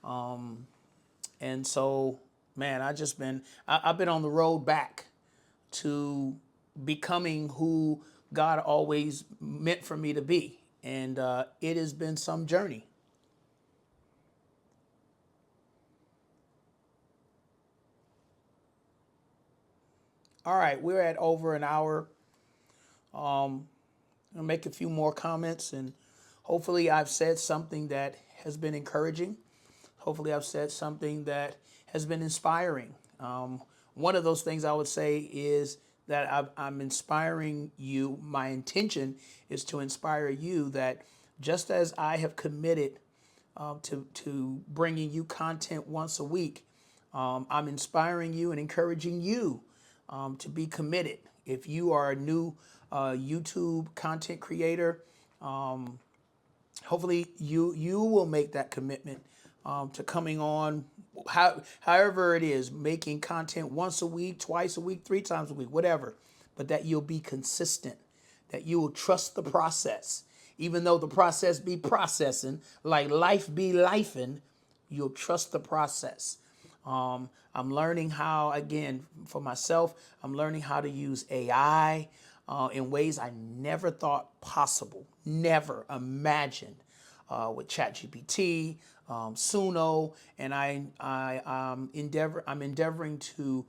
And so, man, I've been on the road back to becoming who God always meant for me to be. And it has been some journey. All right, we're at over an hour. I'll make a few more comments, and hopefully I've said something that has been encouraging. Hopefully I've said something that has been inspiring. One of those things I would say is that I'm inspiring you. My intention is to inspire you that just as I have committed to bringing you content once a week, I'm inspiring you and encouraging you to be committed. If you are a new YouTube content creator, hopefully you will make that commitment to coming on, however it is, making content once a week, twice a week, 3 times a week, whatever. But that you'll be consistent, that you will trust the process, even though the process be processing, like life be lifing. You'll trust the process. I'm learning how, again, for myself, I'm learning how to use AI in ways I never thought possible, never imagined, with ChatGPT, Suno, and I'm endeavoring to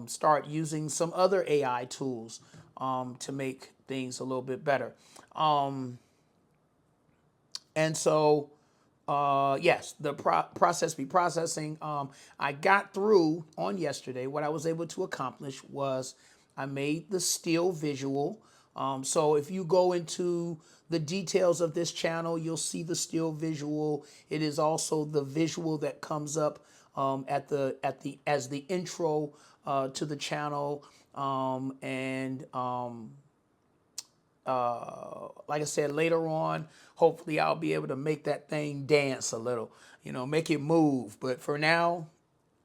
start using some other AI tools to make things a little bit better. And so, yes, the process be processing. I got through on yesterday. What I was able to accomplish was I made the still visual. So if you go into the details of this channel, you'll see the still visual. It is also the visual that comes up as the intro to the channel. Like I said, later on, hopefully I'll be able to make that thing dance a little, make it move. But for now,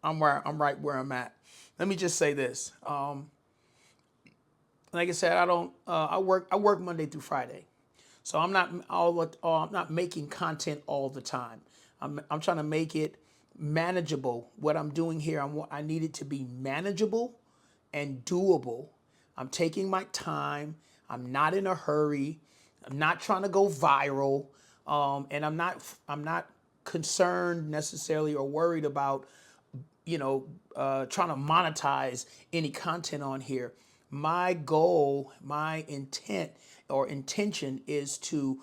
I'm right where I'm at. Let me just say this. Like I said, I work Monday through Friday. So I'm not making content all the time. I'm trying to make it manageable. What I'm doing here, I need it to be manageable and doable. I'm taking my time. I'm not in a hurry. I'm not trying to go viral, and I'm not concerned necessarily or worried about trying to monetize any content on here. My goal, my intent or intention is to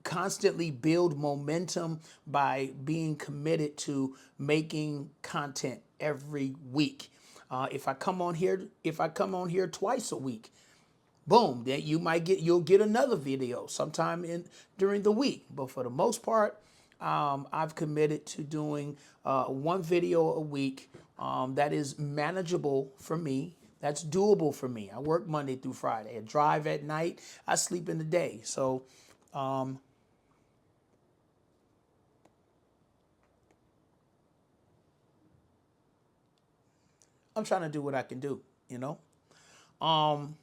constantly build momentum by being committed to making content every week. If I come on here twice a week, boom, then you'll get another video sometime during the week. But for the most part, I've committed to doing one video a week that is manageable for me. That's doable for me. I work Monday through Friday. I drive at night. I sleep in the day. So I'm trying to do what I can do, Um,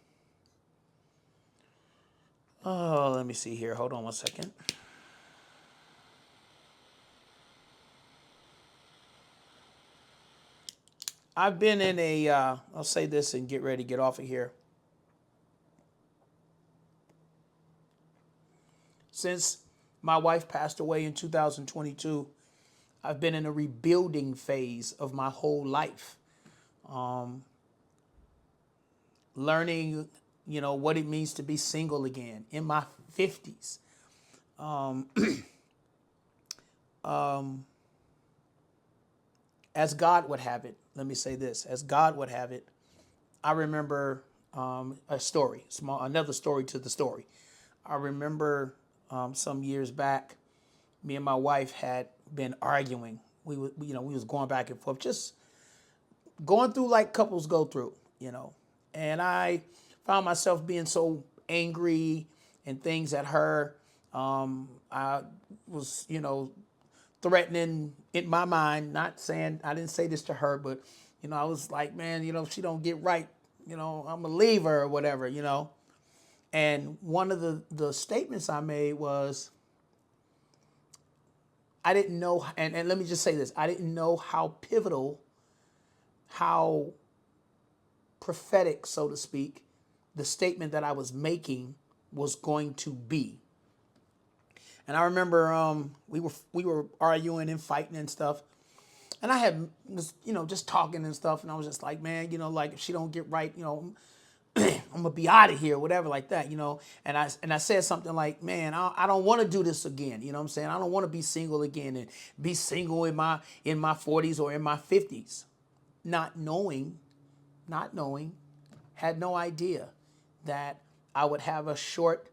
oh, let me see here. Hold on one second. I've been in I'll say this and get ready to get off of here. Since my wife passed away in 2022, I've been in a rebuilding phase of my whole life. Learning, what it means to be single again in my 50s. As God would have it, let me say this, as God would have it, I remember a story, another story to the story. I remember some years back, me and my wife had been arguing. We was going back and forth, just going through like couples go through, And I found myself being so angry and things at her. I was, threatening in my mind, not saying, I didn't say this to her, but, I was like, man, if she don't get right, I'm gonna leave her or whatever, And one of the statements I made was, I didn't know, and let me just say this, I didn't know how pivotal, how prophetic, so to speak, the statement that I was making was going to be. And I remember we were arguing and fighting and stuff. And I had was, just talking and stuff, and I was just like, man, like if she don't get right, I'm gonna be out of here, whatever, like that, And I said something like, man, I don't want to do this again. You know what I'm saying? I don't want to be single again and be single in my 40s or in my 50s, not knowing, had no idea that I would have a short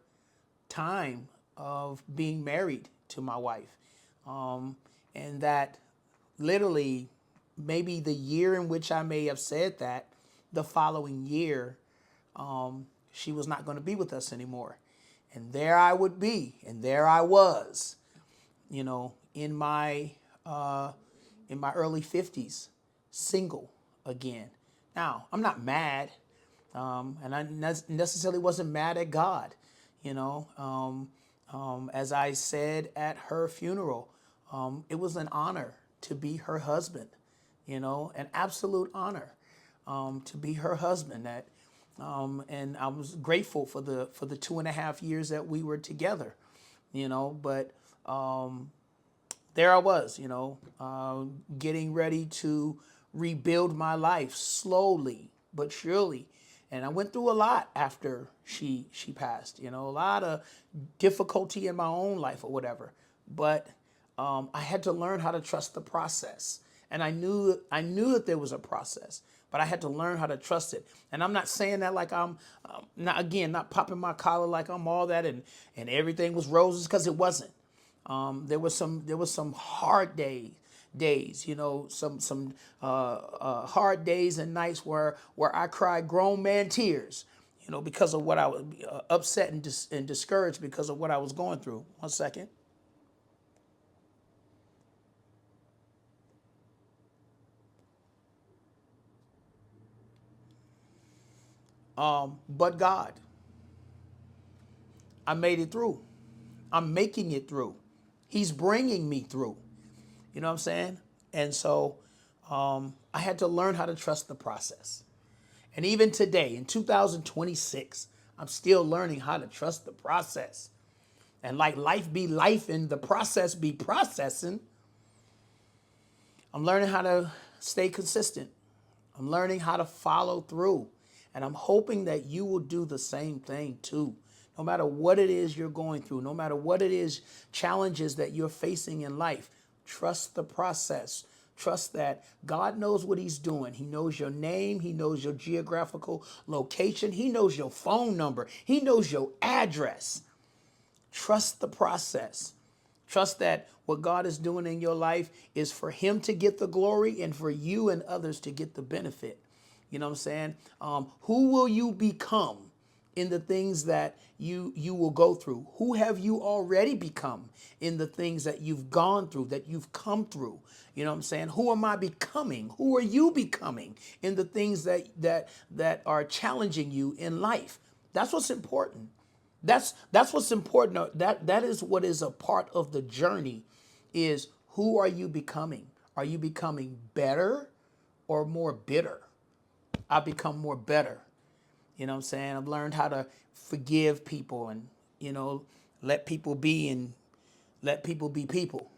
time of being married to my wife, and that literally maybe the year in which I may have said that, the following year, she was not going to be with us anymore. And there I would be, and there I was, in my early 50s, single again. Now, I'm not mad, and I necessarily wasn't mad at God, as I said at her funeral, it was an honor to be her husband, an absolute honor, to be her husband. And I was grateful for the 2.5 years that we were together, But there I was, getting ready to rebuild my life slowly but surely. And I went through a lot after she passed, a lot of difficulty in my own life or whatever. But I had to learn how to trust the process. And I knew that there was a process, but I had to learn how to trust it. And I'm not saying that like I'm not popping my collar like I'm all that and everything was roses, because it wasn't. There was some hard days, some hard days and nights where I cried grown man tears, because of what I was upset and discouraged because of what I was going through. One second. But God, I made it through. I'm making it through. He's bringing me through. You know what I'm saying? And so I had to learn how to trust the process. And even today, in 2026, I'm still learning how to trust the process. And like life be life and the process be processing, I'm learning how to stay consistent. I'm learning how to follow through. And I'm hoping that you will do the same thing too. No matter what it is you're going through, no matter what it is, challenges that you're facing in life, trust the process. Trust that God knows what he's doing. He knows your name. He knows your geographical location. He knows your phone number. He knows your address. Trust the process. Trust that what God is doing in your life is for him to get the glory and for you and others to get the benefit. You know what I'm saying? Who will you become in the things that you will go through? Who have you already become in the things that you've gone through, that you've come through? You know what I'm saying? Who am I becoming? Who are you becoming in the things that are challenging you in life? That's what's important. That's what's important. That is what is a part of the journey, is who are you becoming? Are you becoming better or more bitter? I've become more better. You know what I'm saying? I've learned how to forgive people and, let people be and let people be people.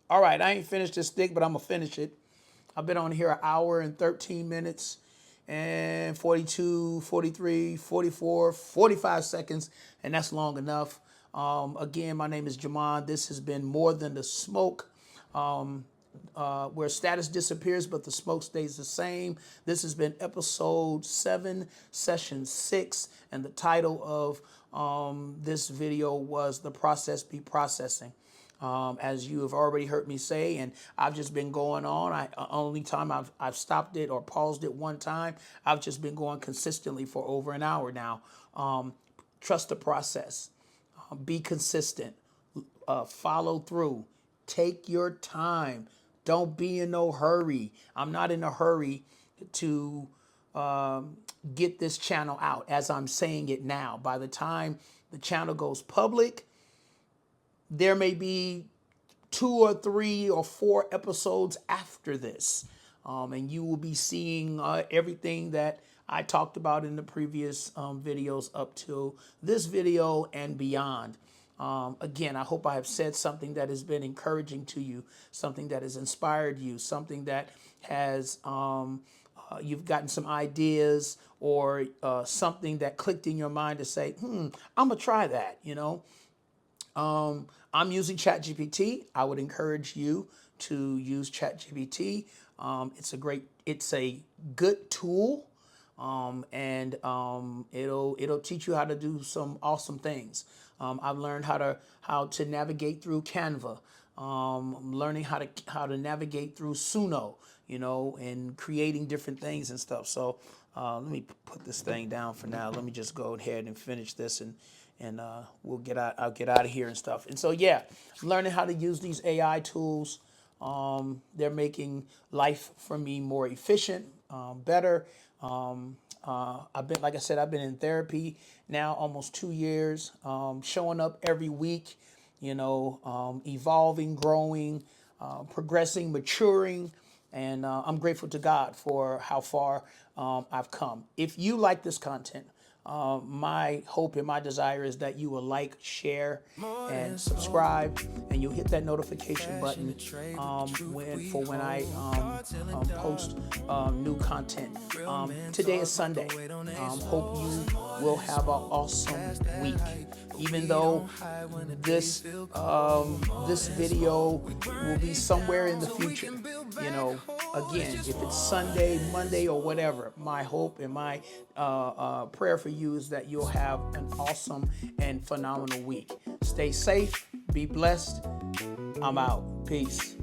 All right, I ain't finished this stick, but I'm going to finish it. I've been on here an hour and 13 minutes and 42, 43, 44, 45 seconds, and that's long enough. Again, my name is Jamon. This has been More Than the Smoke, where status disappears, but the smoke stays the same. This has been episode 7, session 6, and the title of this video was The Process Be Processing. As you have already heard me say, and I've just been going on. Only time I've stopped it or paused it one time. I've just been going consistently for over an hour now. Trust the process. Be consistent. Follow through. Take your time. Don't be in no hurry. I'm not in a hurry to get this channel out as I'm saying it now. By the time the channel goes public, there may be 2 or 3 or 4 episodes after this. And you will be seeing everything that I talked about in the previous videos up to this video and beyond. Again, I hope I have said something that has been encouraging to you, something that has inspired you, something that has you've gotten some ideas or something that clicked in your mind to say, I'm gonna try that, you know. I'm using ChatGPT. I would encourage you to use ChatGPT. It's a good tool, and it'll teach you how to do some awesome things. I've learned how to navigate through Canva. I'm learning how to navigate through Suno, you know, and creating different things and stuff. So let me put this thing down for now. Let me just go ahead and finish this and we'll get out. I'll get out of here and stuff. And so yeah, learning how to use these AI tools. They're making life for me more efficient, better. Like I said, I've been in therapy now almost 2 years, showing up every week, you know, evolving, growing, progressing, maturing. And I'm grateful to God for how far I've come. If you like this content, my hope and my desire is that you will like, share, and subscribe, and you'll hit that notification button when I post new content. Today is Sunday. Hope you will have an awesome week. Even though this video will be somewhere in the future, you know. Again, if it's Sunday, Monday, or whatever, my hope and my prayer for you is that you'll have an awesome and phenomenal week. Stay safe, be blessed. I'm out. Peace.